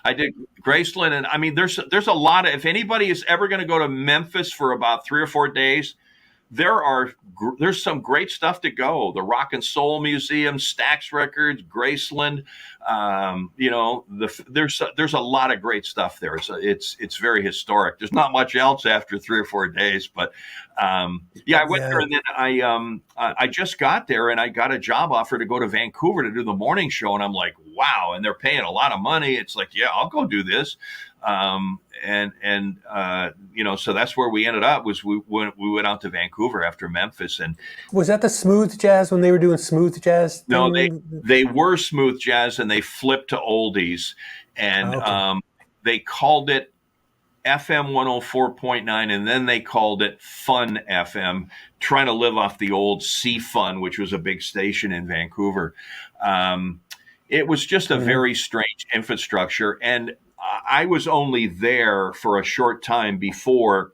I did Graceland, and there's a lot of, if anybody is ever going to go to Memphis for about 3 or 4 days, there's some great stuff to go. The Rock and Soul Museum, Stax Records, Graceland. There's a lot of great stuff there. So it's very historic. There's not much else after 3 or 4 days, but I went there, and then I just got there, and I got a job offer to go to Vancouver to do the morning show, and I'm like, wow, and they're paying a lot of money. It's like, yeah, I'll go do this. So that's where we ended up. Was we went out to Vancouver after Memphis, and Was that the smooth jazz when they were doing smooth jazz no, thing? they were smooth jazz, and they flipped to oldies, and Oh, okay. they called it FM 104.9, and then they called it Fun FM, trying to live off the old C Fun, which was a big station in Vancouver. Um, it was just a Hmm. very strange infrastructure, and I was only there for a short time before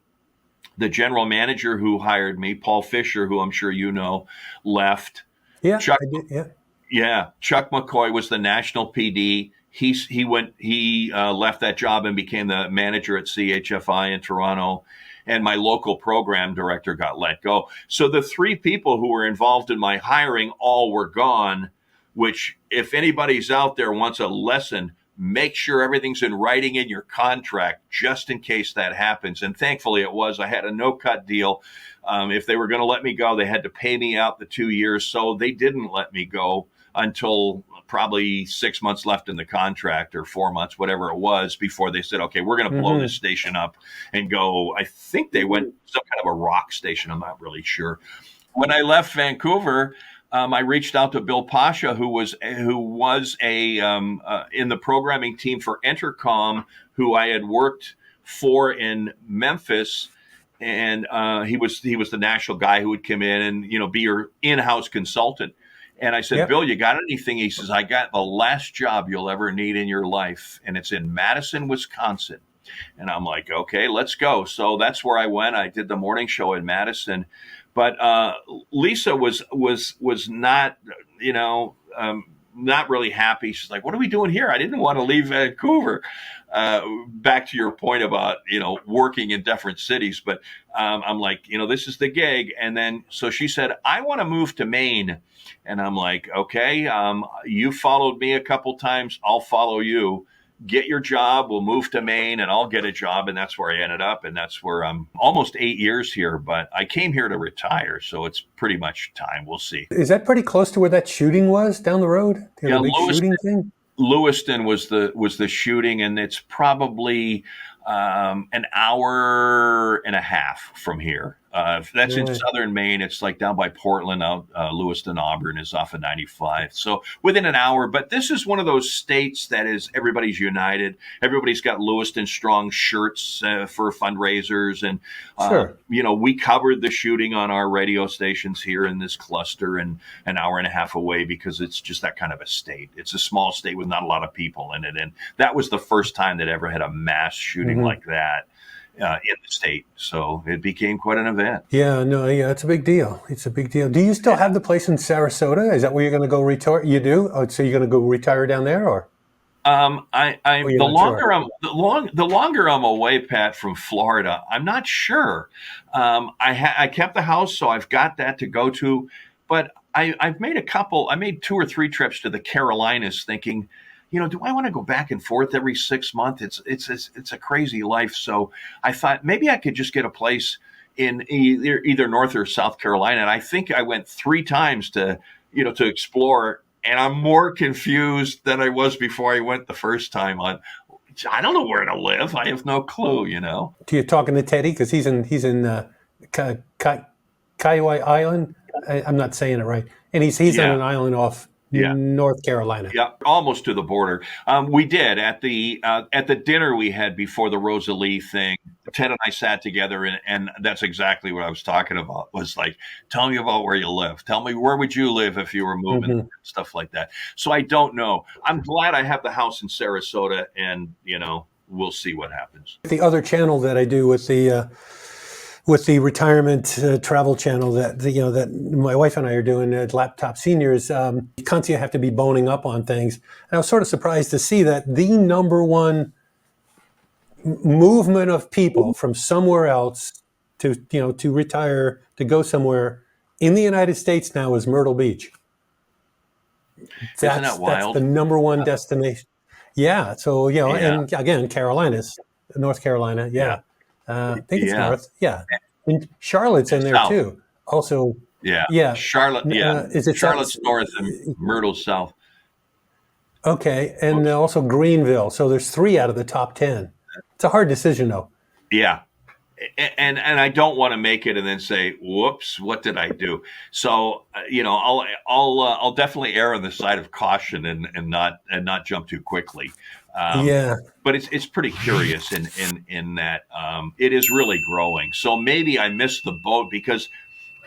the general manager who hired me, Paul Fisher, who I'm sure you know, left. Yeah, Chuck I did. Yeah. yeah, Chuck McCoy was the national PD. He left that job and became the manager at CHFI in Toronto, and my local program director got let go. So the three people who were involved in my hiring all were gone. Which, if anybody's out there wants a lesson, make sure everything's in writing in your contract just in case that happens. And thankfully, it was. I had a no cut deal. If they were going to let me go, they had to pay me out the 2 years. So they didn't let me go until probably 6 months left in the contract, or 4 months, whatever it was, before they said, okay, we're going to blow this Hmm. station up and go. I think they went some kind of a rock station. I'm not really sure. When I left Vancouver, I reached out to Bill Pasha, who was a in the programming team for Entercom, who I had worked for in Memphis, and he was the national guy who would come in and be your in-house consultant. And I said, Yep. Bill, you got anything? He says, I got the last job you'll ever need in your life, and it's in Madison, Wisconsin. And I'm like, okay, let's go. So that's where I went. I did the morning show in Madison, but Lisa was not, not really happy. She's like, "What are we doing here? I didn't want to leave Vancouver." Back to your point about working in different cities, but I'm like, this is the gig. And then so she said, "I want to move to Maine," and I'm like, "Okay, you followed me a couple times. I'll follow you. Get your job. We'll move to Maine, and I'll get a job." And that's where I ended up, and that's where I'm almost 8 years here. But I came here to retire, so it's pretty much time. We'll see. Is that pretty close to where that shooting was down the road? Yeah, The big shooting thing? Lewiston was the shooting, and it's probably an hour and a half from here. That's in Right. southern Maine. It's like down by Portland. Out Lewiston, Auburn is off of 95, so within an hour. But this is one of those states that is everybody's united. Everybody's got Lewiston Strong shirts for fundraisers, and Sure. we covered the shooting on our radio stations here in this cluster, and an hour and a half away, because it's just that kind of a state. It's a small state with not a lot of people in it, and that was the first time that ever had a mass shooting Hmm. like that in the state. So it became quite an event. Yeah, no, yeah, it's a big deal. It's a big deal. Do you still have the place in Sarasota? Is that where you're going to go retire? You do? Oh, so you're going to go retire down there, or you're The not sure? longer the longer I'm away, Pat, from Florida, I'm not sure. I kept the house, so I've got that to go to, but I've made a couple. I made 2 or 3 trips to the Carolinas, thinking, do I want to go back and forth every 6 months? It's a crazy life. So I thought maybe I could just get a place in either North or South Carolina. And I think I went 3 times to explore, and I'm more confused than I was before I went the first time. I don't know where to live. I have no clue. Do you talking to Teddy because he's in Ki- Ki- Kiowa Island? I'm not saying it right, and he's on Yeah, an island off yeah. North Carolina. Yeah, almost to the border. We did at the dinner we had before the Rosalie thing. Ted and I sat together, and that's exactly what I was talking about. Was like, tell me about where you live. Tell me, where would you live if you were moving, Hmm. stuff like that. So I don't know. I'm glad I have the house in Sarasota, and we'll see what happens. The other channel that I do with the retirement travel channel that my wife and I are doing at Laptop Seniors, constantly have to be boning up on things. And I was sort of surprised to see that the number one movement of people from somewhere else to retire to go somewhere in the United States now is Myrtle Beach. Isn't That's that that's the wild? number one destination. Yeah. So Yeah, and again, Carolinas, North Carolina. yeah, Yeah. I think it's yeah. north. Yeah. And Charlotte's in there South. too. Also, Yeah, yeah. Charlotte. Yeah, Is it south? Charlotte's north and Myrtle's south. Okay. And Oops. also Greenville. So there's three out of the top 10. It's a hard decision, though. Yeah. And I don't want to make it and then say, "Whoops, what did I do?" So I'll definitely err on the side of caution and not jump too quickly. Um, Yeah. but it's pretty curious in that it is really growing. So maybe I missed the boat because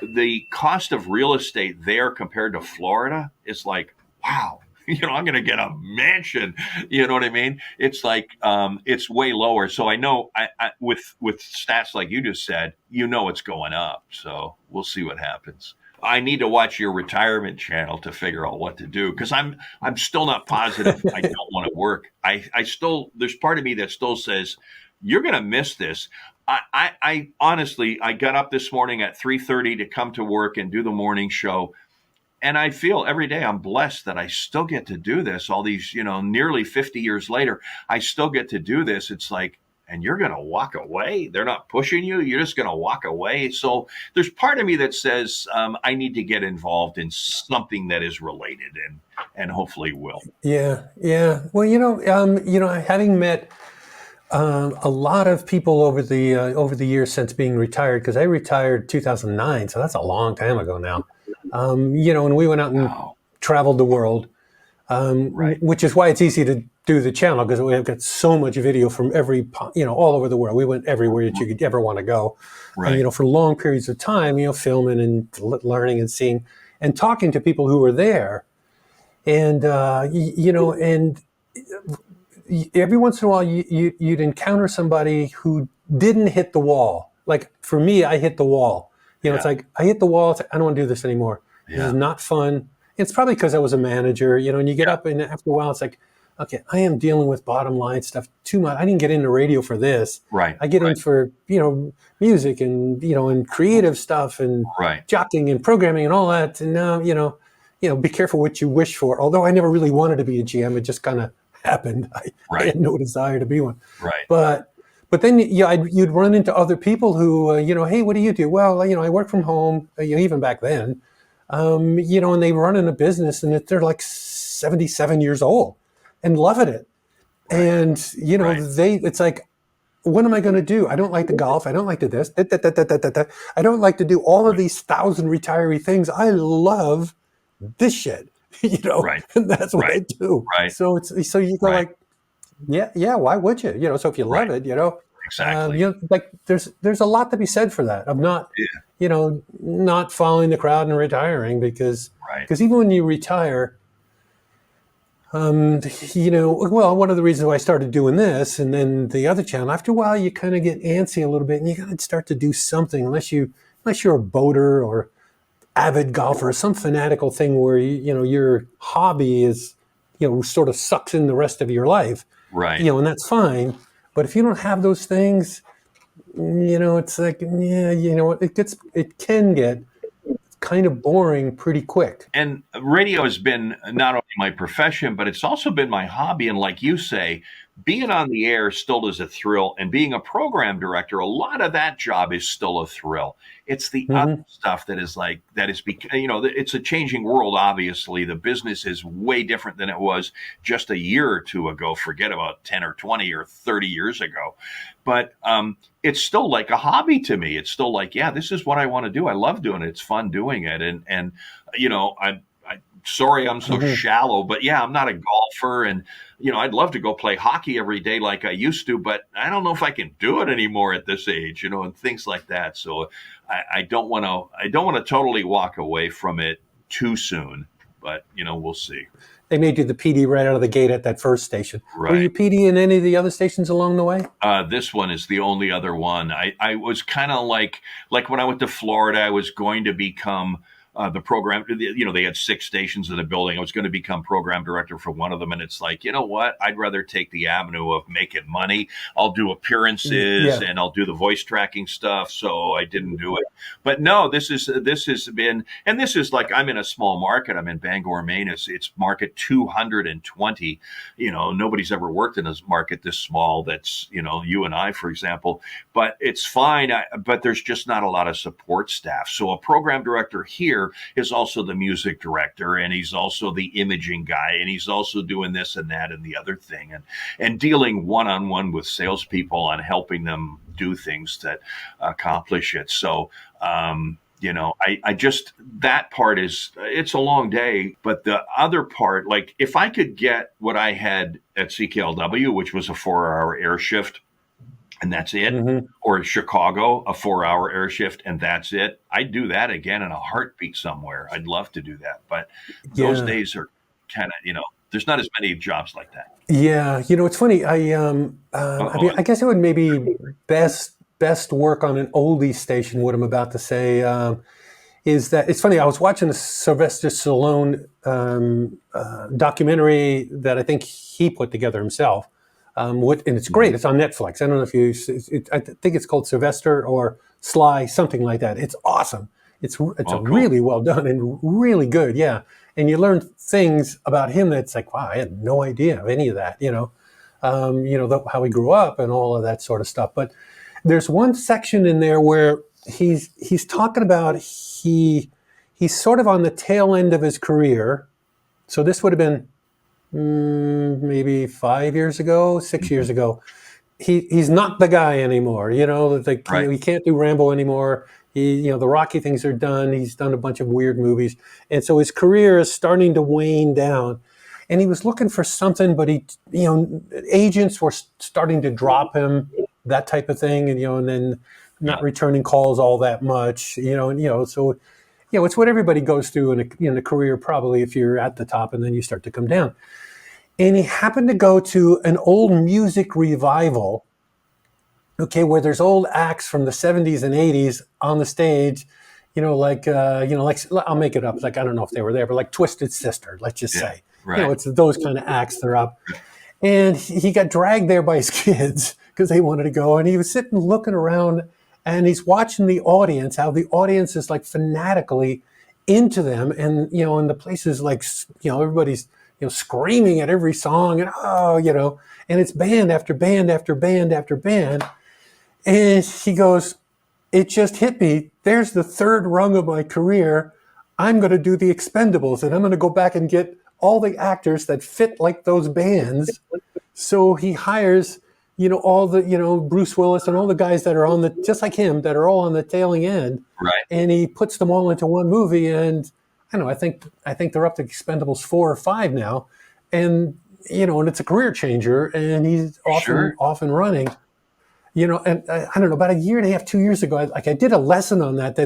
the cost of real estate there compared to Florida is like, wow, I'm going to get a mansion. You know what I mean? It's like, it's way lower. So I know with stats like you just said, it's going up. So we'll see what happens. I need to watch your retirement channel to figure out what to do because I'm still not positive. I don't want to work. I still, there's part of me that still says you're going to miss this. I honestly, I got up this morning at 3:30 to come to work and do the morning show. And I feel every day I'm blessed that I still get to do this. All these, nearly 50 years later, I still get to do this. It's like, and you're going to walk away. They're not pushing you. You're just going to walk away. So there's part of me that says I need to get involved in something that is related, and hopefully will. Yeah. Yeah. Well, having met a lot of people over the years since being retired, because I retired 2009, so that's a long time ago now. And we went out and Wow. traveled the world, Right. which is why it's easy to do the channel because we have got so much video from all over the world. We went everywhere that you could ever want to go, Right. for long periods of time, filming and learning and seeing and talking to people who were there. And, and every once in a while you'd encounter somebody who didn't hit the wall. Like for me, I hit the wall. It's Yeah. like I hit the wall. It's like, I don't want to do this anymore. This is Yeah. not fun. It's probably because I was a manager, and you get up and after a while it's like, okay, I am dealing with bottom line stuff too much. I didn't get into radio for this. Right. I get in Right. for, music and, and creative stuff and Right. jockeying and programming and all that. And now, be careful what you wish for. Although I never really wanted to be a GM. It just kind of happened. I Right. had no desire to be one. Right. But then you'd run into other people who, hey, what do you do? Well, I work from home, even back then, and they run in a business and they're like 77 years old and loving it. Right. And, Right. it's like, what am I going to do? I don't like to golf. I don't like to this. I don't like to do all of these 1,000 retiree things. I love this shit, Right. and that's what I Right. do. Right. So you go Right. like, yeah, why would you? So if you love Right. it, Exactly. like there's a lot to be said for that. I'm not, Yeah. not following the crowd and retiring because Right. even when you retire, well, one of the reasons why I started doing this and then the other channel, after a while, you kind of get antsy a little bit and you got to start to do something unless you're a boater or avid golfer, some fanatical thing where your hobby is, sort of sucks in the rest of your life, Right. and that's fine. But if you don't have those things, it's like, it can get kind of boring pretty quick. And radio has been not only my profession, but it's also been my hobby. And like you say, being on the air still is a thrill. And being a program director, a lot of that job is still a thrill. It's the other stuff that is it's a changing world, obviously. The business is way different than it was just a year or two ago. Forget about 10 or 20 or 30 years ago. But it's still like a hobby to me. It's still like, yeah, this is what I want to do. I love doing it. It's fun doing it. And I'm sorry I'm so shallow, but yeah, I'm not a golfer. And, I'd love to go play hockey every day like I used to, but I don't know if I can do it anymore at this age, and things like that. So I don't want to totally walk away from it too soon, but, we'll see. They made you the PD right out of the gate at that first station. Right. Were you PD in any of the other stations along the way? This one is the only other one. I was kind of like when I went to Florida, I was going to become the program. They had 6 stations in the building. I was going to become program director for one of them. And it's like, you know what? I'd rather take the avenue of making money. I'll do appearances and I'll do the voice tracking stuff. So I didn't do it. But no, this has been, and this is like, I'm in a small market. I'm in Bangor, Maine. It's market 220. Nobody's ever worked in a market this small. That's, you and I, for example, but it's fine. But there's just not a lot of support staff. So a program director here director is also the music director, and he's also the imaging guy, and he's also doing this and that and the other thing, and dealing one on one with salespeople on helping them do things that accomplish it. So. I just, that part it's a long day, but the other part, like if I could get what I had at CKLW, which was a 4-hour air shift, and that's it, or Chicago, a 4-hour air shift, and that's it, I'd do that again in a heartbeat somewhere. I'd love to do that. But those days are kind of, there's not as many jobs like that. Yeah. It's funny. I guess it would maybe best work on an oldie station. What I'm about to say is that it's funny. I was watching a Sylvester Stallone documentary that I think he put together himself, and it's great. It's on Netflix. I don't know if I think it's called Sylvester or Sly, something like that. It's awesome. It's cool. Really well done and really good. Yeah, and you learn things about him that's like, wow, I had no idea of any of that. How he grew up and all of that sort of stuff. But there's one section in there where he's talking about he's sort of on the tail end of his career. So this would have been maybe 5 years ago, 6 years ago. He's not the guy anymore. Right. He can't do Rambo anymore. The Rocky things are done. He's done a bunch of weird movies, and so his career is starting to wane down. And he was looking for something, but agents were starting to drop him, that type of thing, and then not returning calls all that much, so, it's what everybody goes through in a career, probably, if you're at the top and then you start to come down. And he happened to go to an old music revival, where there's old acts from the 70s and 80s on the stage, like I'll make it up, like, I don't know if they were there, but like Twisted Sister, let's just say. Right. It's those kind of acts that are up. And he got dragged there by his kids because they wanted to go. And he was sitting looking around, and he's watching the audience, how the audience is like fanatically into them. And, and the place is like, everybody's, screaming at every song and, and it's band after band after band after band. And he goes, it just hit me. There's the third rung of my career. I'm going to do the Expendables, and I'm going to go back and get all the actors that fit like those bands. So he hires, all the, Bruce Willis and all the guys that are just like him, that are all on the tailing end. Right. And he puts them all into one movie. And I don't know, I think they're up to Expendables 4 or 5 now. And, and it's a career changer, and he's off and running. And I don't know, about a year and a half, 2 years ago, I did a lesson on that,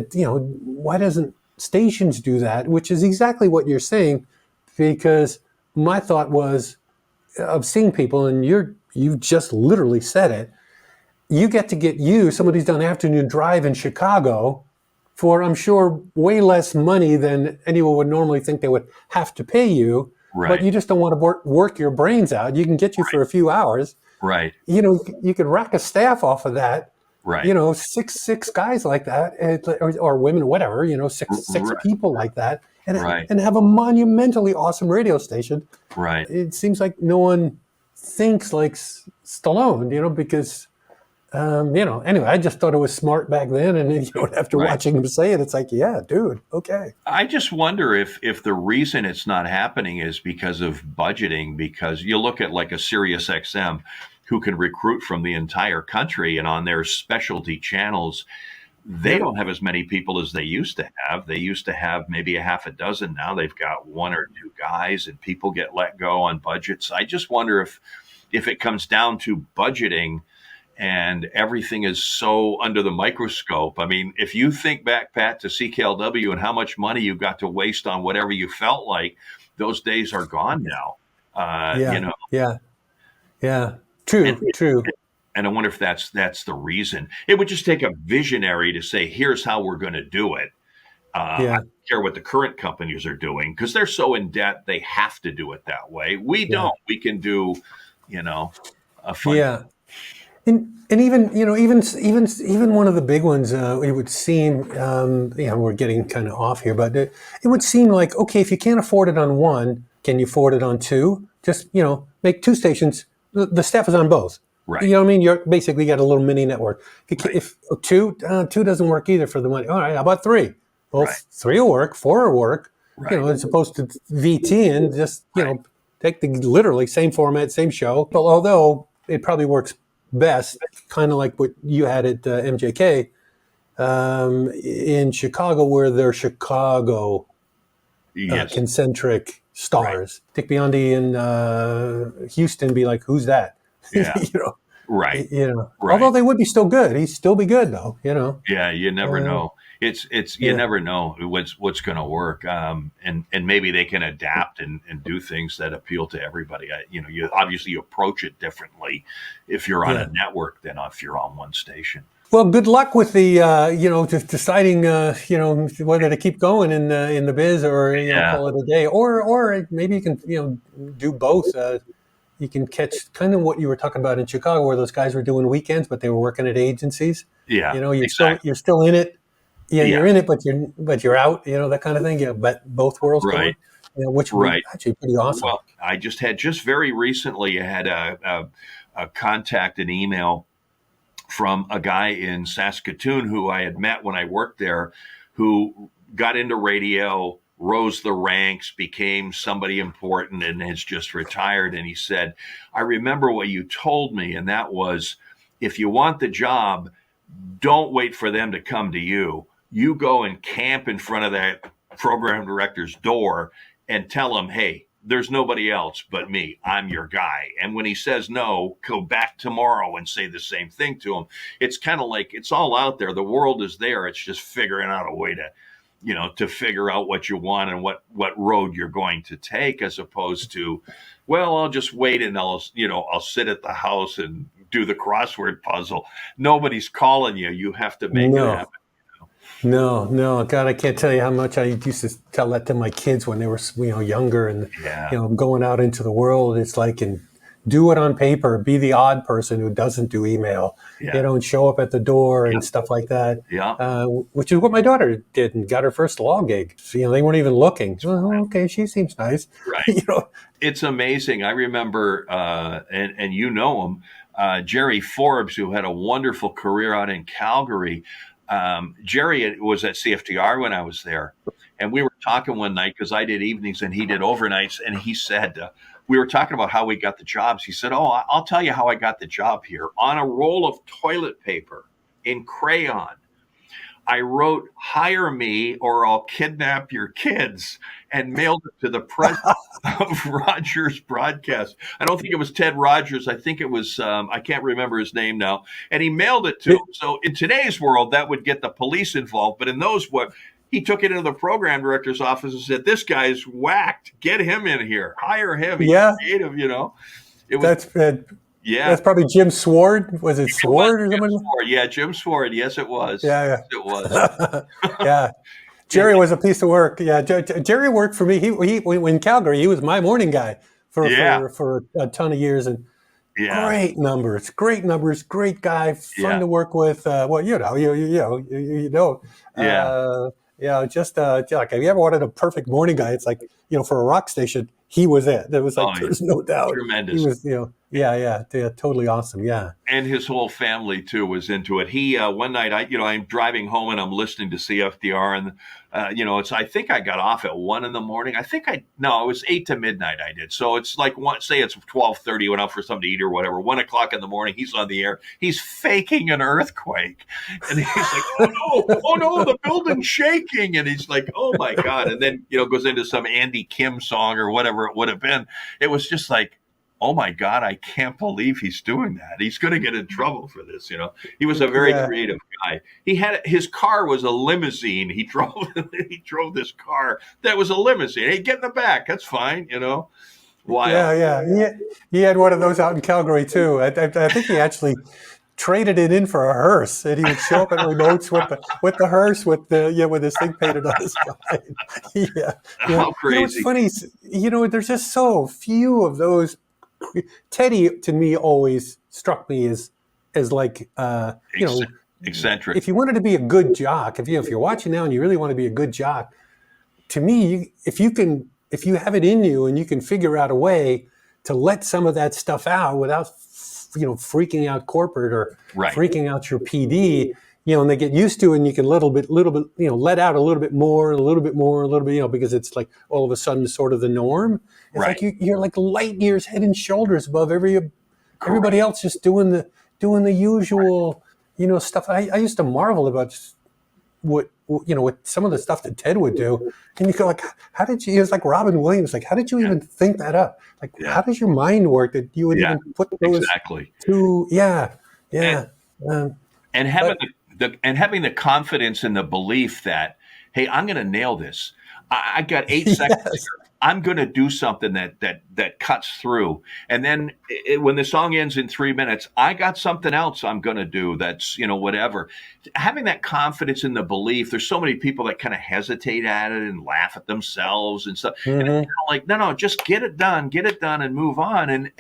why doesn't stations do that? Which is exactly what you're saying, because my thought was of seeing people, and you just literally said it. You get to get somebody who's done afternoon drive in Chicago for, I'm sure, way less money than anyone would normally think they would have to pay you. Right. But you just don't want to work your brains out. You can get you for a few hours. Right. You could rack a staff off of that. Right. Six guys like that, or women, whatever. Six people like that, and have a monumentally awesome radio station. Right. It seems like no one thinks like Stallone, because. Anyway, I just thought it was smart back then, and after watching him say it, it's like, yeah, dude, okay. I just wonder if the reason it's not happening is because of budgeting. Because you look at like a Sirius XM, who can recruit from the entire country, and on their specialty channels, they don't have as many people as they used to have. They used to have maybe a half a dozen. Now they've got 1 or 2 guys, and people get let go on budgets. I just wonder if it comes down to budgeting. And everything is so under the microscope. I mean, if you think back, Pat, to CKLW and how much money you got to waste on whatever you felt like, those days are gone now. Yeah. True. And I wonder if that's the reason. It would just take a visionary to say, here's how we're going to do it. I don't care what the current companies are doing, because they're so in debt, they have to do it that way. We don't. We can do, a fun. Yeah. And even one of the big ones, it would seem, we're getting kind of off here, but it would seem like, okay, if you can't afford it on one, can you afford it on 2? Just, make 2 stations. The staff is on both. Right. You know what I mean? You're basically got a little mini network. If 2 doesn't work either for the money, all right, how about 3? Well, Right. three will work, four will work. Right. As opposed to VT and just take the literally same format, same show. But although it probably works best, kind of like what you had at MJK in Chicago, where they're Chicago Yes. concentric Right. stars. Dick Biondi in Houston be like, who's that? Yeah. you know, Right. Although Right. they would be still good, he'd still be good though. Yeah, you never Uh, know. It's you yeah, never know what's going to work, and maybe they can adapt and do things that appeal to everybody. You obviously you approach it differently if you're on a yeah. network than if you're on one station. Well, good luck with the just deciding whether to keep going in the biz or Yeah, call it a day, or maybe you can do both. You can catch kind of what you were talking about in Chicago, where those guys were doing weekends, but they were working at agencies. yeah, You're exactly. still in it. Yeah, Yeah, you're in it, but you're out. That kind of thing. Yeah, but both worlds right, going. Which would be right. actually pretty awesome. Well, I just very recently I had a contact, an email from a guy in Saskatoon who I had met when I worked there, who got into radio, rose the ranks, became somebody important, and has just retired. And he said, I remember what you told me, and that was if you want the job, don't wait for them to come to you. You go and camp in front of that program director's door and tell him, hey, there's nobody else but me. I'm your guy. And when he says no, go back tomorrow and say the same thing to him. It's kind of like it's all out there. The world is there. It's just figuring out a way to figure out what you want and what road you're going to take, as opposed to, well, I'll just wait and I'll sit at the house and do the crossword puzzle. Nobody's calling you. You have to make it No. happen. No. God, I can't tell you how much I used to tell that to my kids when they were, younger and, Yeah. going out into the world. It's like, and do it on paper. Be the odd person who doesn't do email. Yeah. And show up at the door and Yeah. stuff like that. Yeah. Which is what my daughter did and got her first law gig. So, they weren't even looking. So, okay, she seems nice. Right. It's amazing. I remember, and you know him, Jerry Forbes, who had a wonderful career out in Calgary. Jerry was at CFTR when I was there, and we were talking one night because I did evenings and he did overnights, and he said we were talking about how we got the jobs. He said, "Oh, I'll tell you how I got the job here. On a roll of toilet paper in crayon, I wrote, 'Hire me or I'll kidnap your kids,' and mailed it to the president of Rogers Broadcast. I don't think it was Ted Rogers. I think it was, I can't remember his name now. And he mailed it to him. So in today's world, that would get the police involved. But in those, he took it into the program director's office and said, 'This guy's whacked. Get him in here. Hire him. He's creative, It was, yeah. That's probably Jim Sword. Was it Sword or something? Yeah, Jim Sword. Yes, it was. Yeah. It was. Yeah. Jerry was a piece of work. Yeah, Jerry worked for me. He in Calgary. He was my morning guy for a ton of years, and great numbers, great guy, fun to work with. Just like, have you ever wanted a perfect morning guy? It's like, for a rock station, he was it. There was like, there's no doubt. Tremendous. He was, totally awesome. Yeah. And his whole family too was into it. He one night, I'm driving home and I'm listening to CFDR, and I think I got off at 1 a.m. it was 8 to midnight I did. So it's like say it's 12:30, went out for something to eat or whatever. 1 o'clock in the morning, he's on the air. He's faking an earthquake, and he's like, oh no, the building's shaking, and he's like, oh my God, and then goes into some Andy Kim song or whatever it would have been. It was just like, oh my God, I can't believe he's doing that. He's going to get in trouble for this. He was a very creative guy. His car was a limousine. He drove this car that was a limousine. Hey, get in the back. That's fine. Wild. Yeah. He had one of those out in Calgary too. I think he actually traded it in for a hearse, and he would show up at remotes with the hearse with this thing painted on his side. How crazy! It's funny. There's just so few of those. Teddy, to me, always struck me as like eccentric. If you wanted to be a good jock, if you're watching now and you really want to be a good jock, to me, if you have it in you and you can figure out a way to let some of that stuff out without freaking out corporate or freaking out your PD, and they get used to it, and you can little bit, let out a little bit more, a little bit more, a little bit, because it's like all of a sudden sort of the norm. It's Right. like you're like light years head and shoulders above everybody Correct. else, just doing the usual, stuff. I used to marvel about what some of the stuff that Ted would do, and you go like, how did you? It was like Robin Williams, like, how did you even think that up? Like, Yeah. how does your mind work that you would Yeah. even put those Exactly. two? Yeah, And yeah. Um, and having but having the confidence and the belief that, hey, I'm going to nail this. I got 8 seconds yes, here. I'm going to do something that cuts through. And then when the song ends in 3 minutes, I got something else I'm going to do. That's whatever. Having that confidence in the belief. There's so many people that kind of hesitate at it and laugh at themselves and stuff. And it's hmm like, no, just get it done, and move on.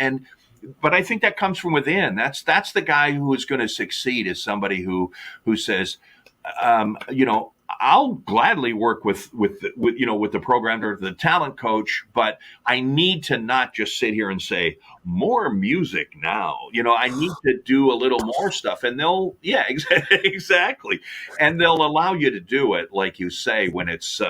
But I think that comes from within. That's the guy who is going to succeed, is somebody who says, I'll gladly work with the programmer, the talent coach, but I need to not just sit here and say more music now. I need to do a little more stuff, and they'll exactly, and they'll allow you to do it, like you say, when it's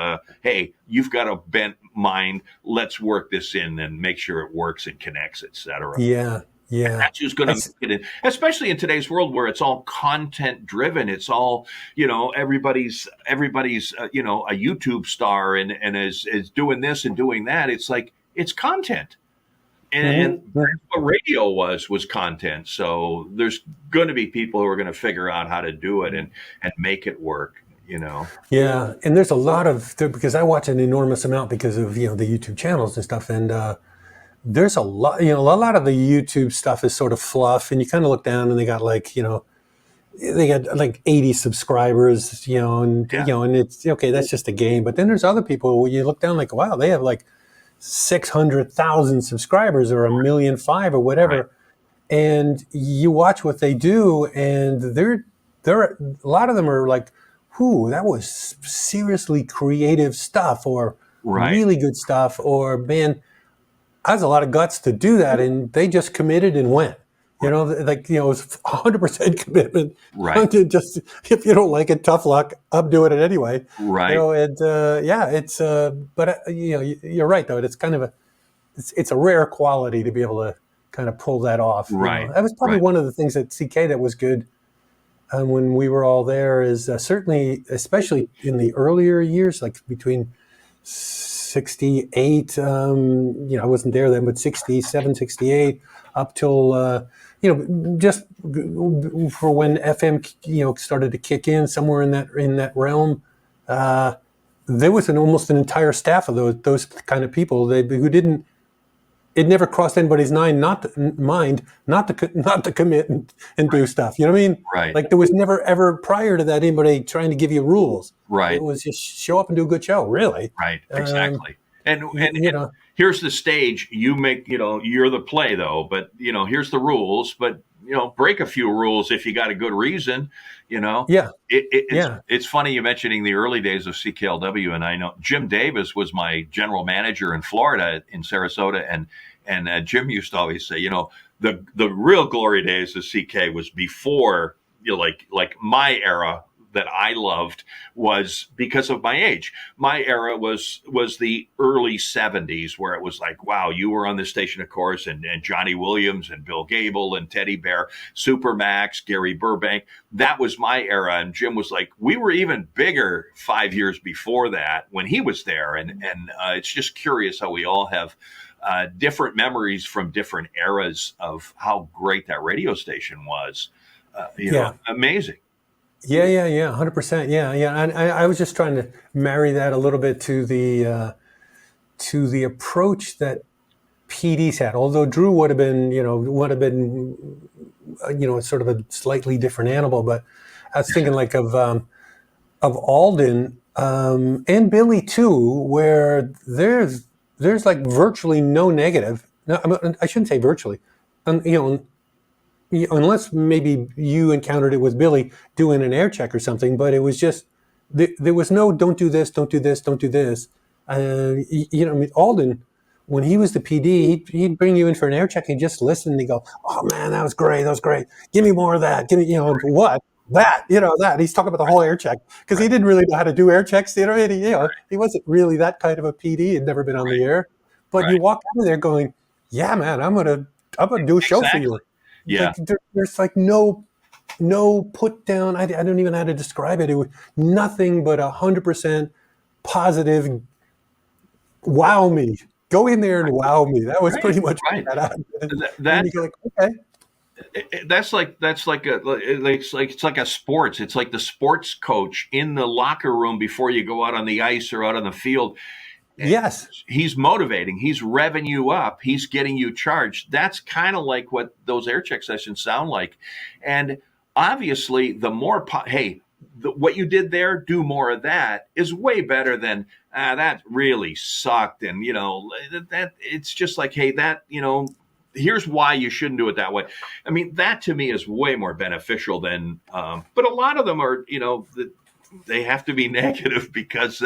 hey, you've got a bent mind. Let's work this in and make sure it works and connects, etc. yeah, yeah. That's who's going I to s make it in, especially in today's world where it's all content driven. It's all, everybody's a YouTube star and is doing this and doing that. It's like, it's content. And mhm, that's what radio was content. So there's going to be people who are going to figure out how to do it and make it work. Yeah, and there's a lot of because I watch an enormous amount because of the YouTube channels and stuff, and there's a lot. A lot of the YouTube stuff is sort of fluff, and you kind of look down and they got they got like 80 subscribers, and Yeah. and it's okay. That's just a game. But then there's other people where you look down like, wow, they have like 600,000 subscribers or 1,500,000 or Right. whatever, and you watch what they do, and they're a lot of them are like, whoo, that was seriously creative stuff, or Right. really good stuff, or man, has a lot of guts to do that, and they just committed and went. Like it was 100% commitment. Right. To just, if you don't like it, tough luck. I'm doing it anyway. Right. And yeah, it's. But you're right though. It's kind of it's a rare quality to be able to kind of pull that off. Right. That was probably Right. one of the things at CK that was good when we were all there. Is certainly, especially in the earlier years, like between 68, I wasn't there then, but 67, 68, up till, just for when FM, started to kick in somewhere in that realm. Uh, there was almost an entire staff of those kind of people who didn't. It never crossed anybody's mind not to commit and do stuff. You know what I mean? Right. Like there was never ever prior to that anybody trying to give you rules. Right. It was just show up and do a good show. Really. Right. Um, Exactly. And you, and you know. here's the stage. You're the play though, but here's the rules. But break a few rules if you got a good reason. You know, Yeah. it's Yeah. it's funny you mentioning the early days of CKLW, and I know Jim Davis was my general manager in Florida, in Sarasota, and Jim used to always say, the real glory days of CK was before, like my era that I loved was because of my age. My era was the early 70s, where it was like, wow, you were on the station, of course, and Johnny Williams and Bill Gable and Teddy Bear, Supermax, Gary Burbank. That was my era. And Jim was like, we were even bigger 5 years before that when he was there. And it's just curious how we all have different memories from different eras of how great that radio station was. Yeah. Amazing. Yeah. 100%. Yeah. And I was just trying to marry that a little bit to the approach that PDs had. Although Drew would have been sort of a slightly different animal. But I was thinking like of Alden and Billy too, where there's like virtually no negative. No, I shouldn't say virtually. Unless maybe you encountered it with Billy doing an air check or something, but it was just there was no don't do this, don't do this, don't do this. Alden, when he was the PD, he'd bring you in for an air check and just listen and he'd go, oh man, that was great, give me more of that, give me, what? that he's talking about the whole air check because he Right. didn't really know how to do air checks. And he wasn't really that kind of a PD. He'd never been on Right. the air, but you Right. walk out of there going, "Yeah, man, I'm gonna do a show for Exactly. you." Yeah. Like there's like no put down. I don't even know how to describe it. It was nothing but 100% positive. Wow me. Go in there and wow me. That was Right. pretty much what Right. that out. And then That you go like, okay, that's like it's like a sports. It's like the sports coach in the locker room before you go out on the ice or out on the field. yes, He's motivating. He's revving you up. He's getting you charged. That's kind of like what those air check sessions sound like. And obviously, the more what you did there, do more of that is way better than that really sucked. And that it's just like, hey, that here's why you shouldn't do it that way. I mean, that to me is way more beneficial than. But a lot of them are, they have to be negative because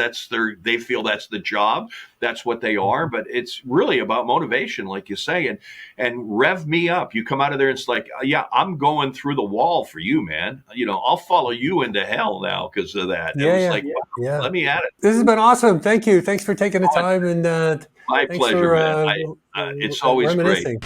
they feel that's the job, that's what they are. But it's really about motivation, like you say, and rev me up. You come out of there and it's like, yeah, I'm going through the wall for you, man. I'll follow you into hell now because of that. It yeah, was yeah, like, wow, yeah. let me at it. This has been awesome. Thank you. Thanks for taking the Oh, it's time and my thanks pleasure, for man. It's always great. reminiscing.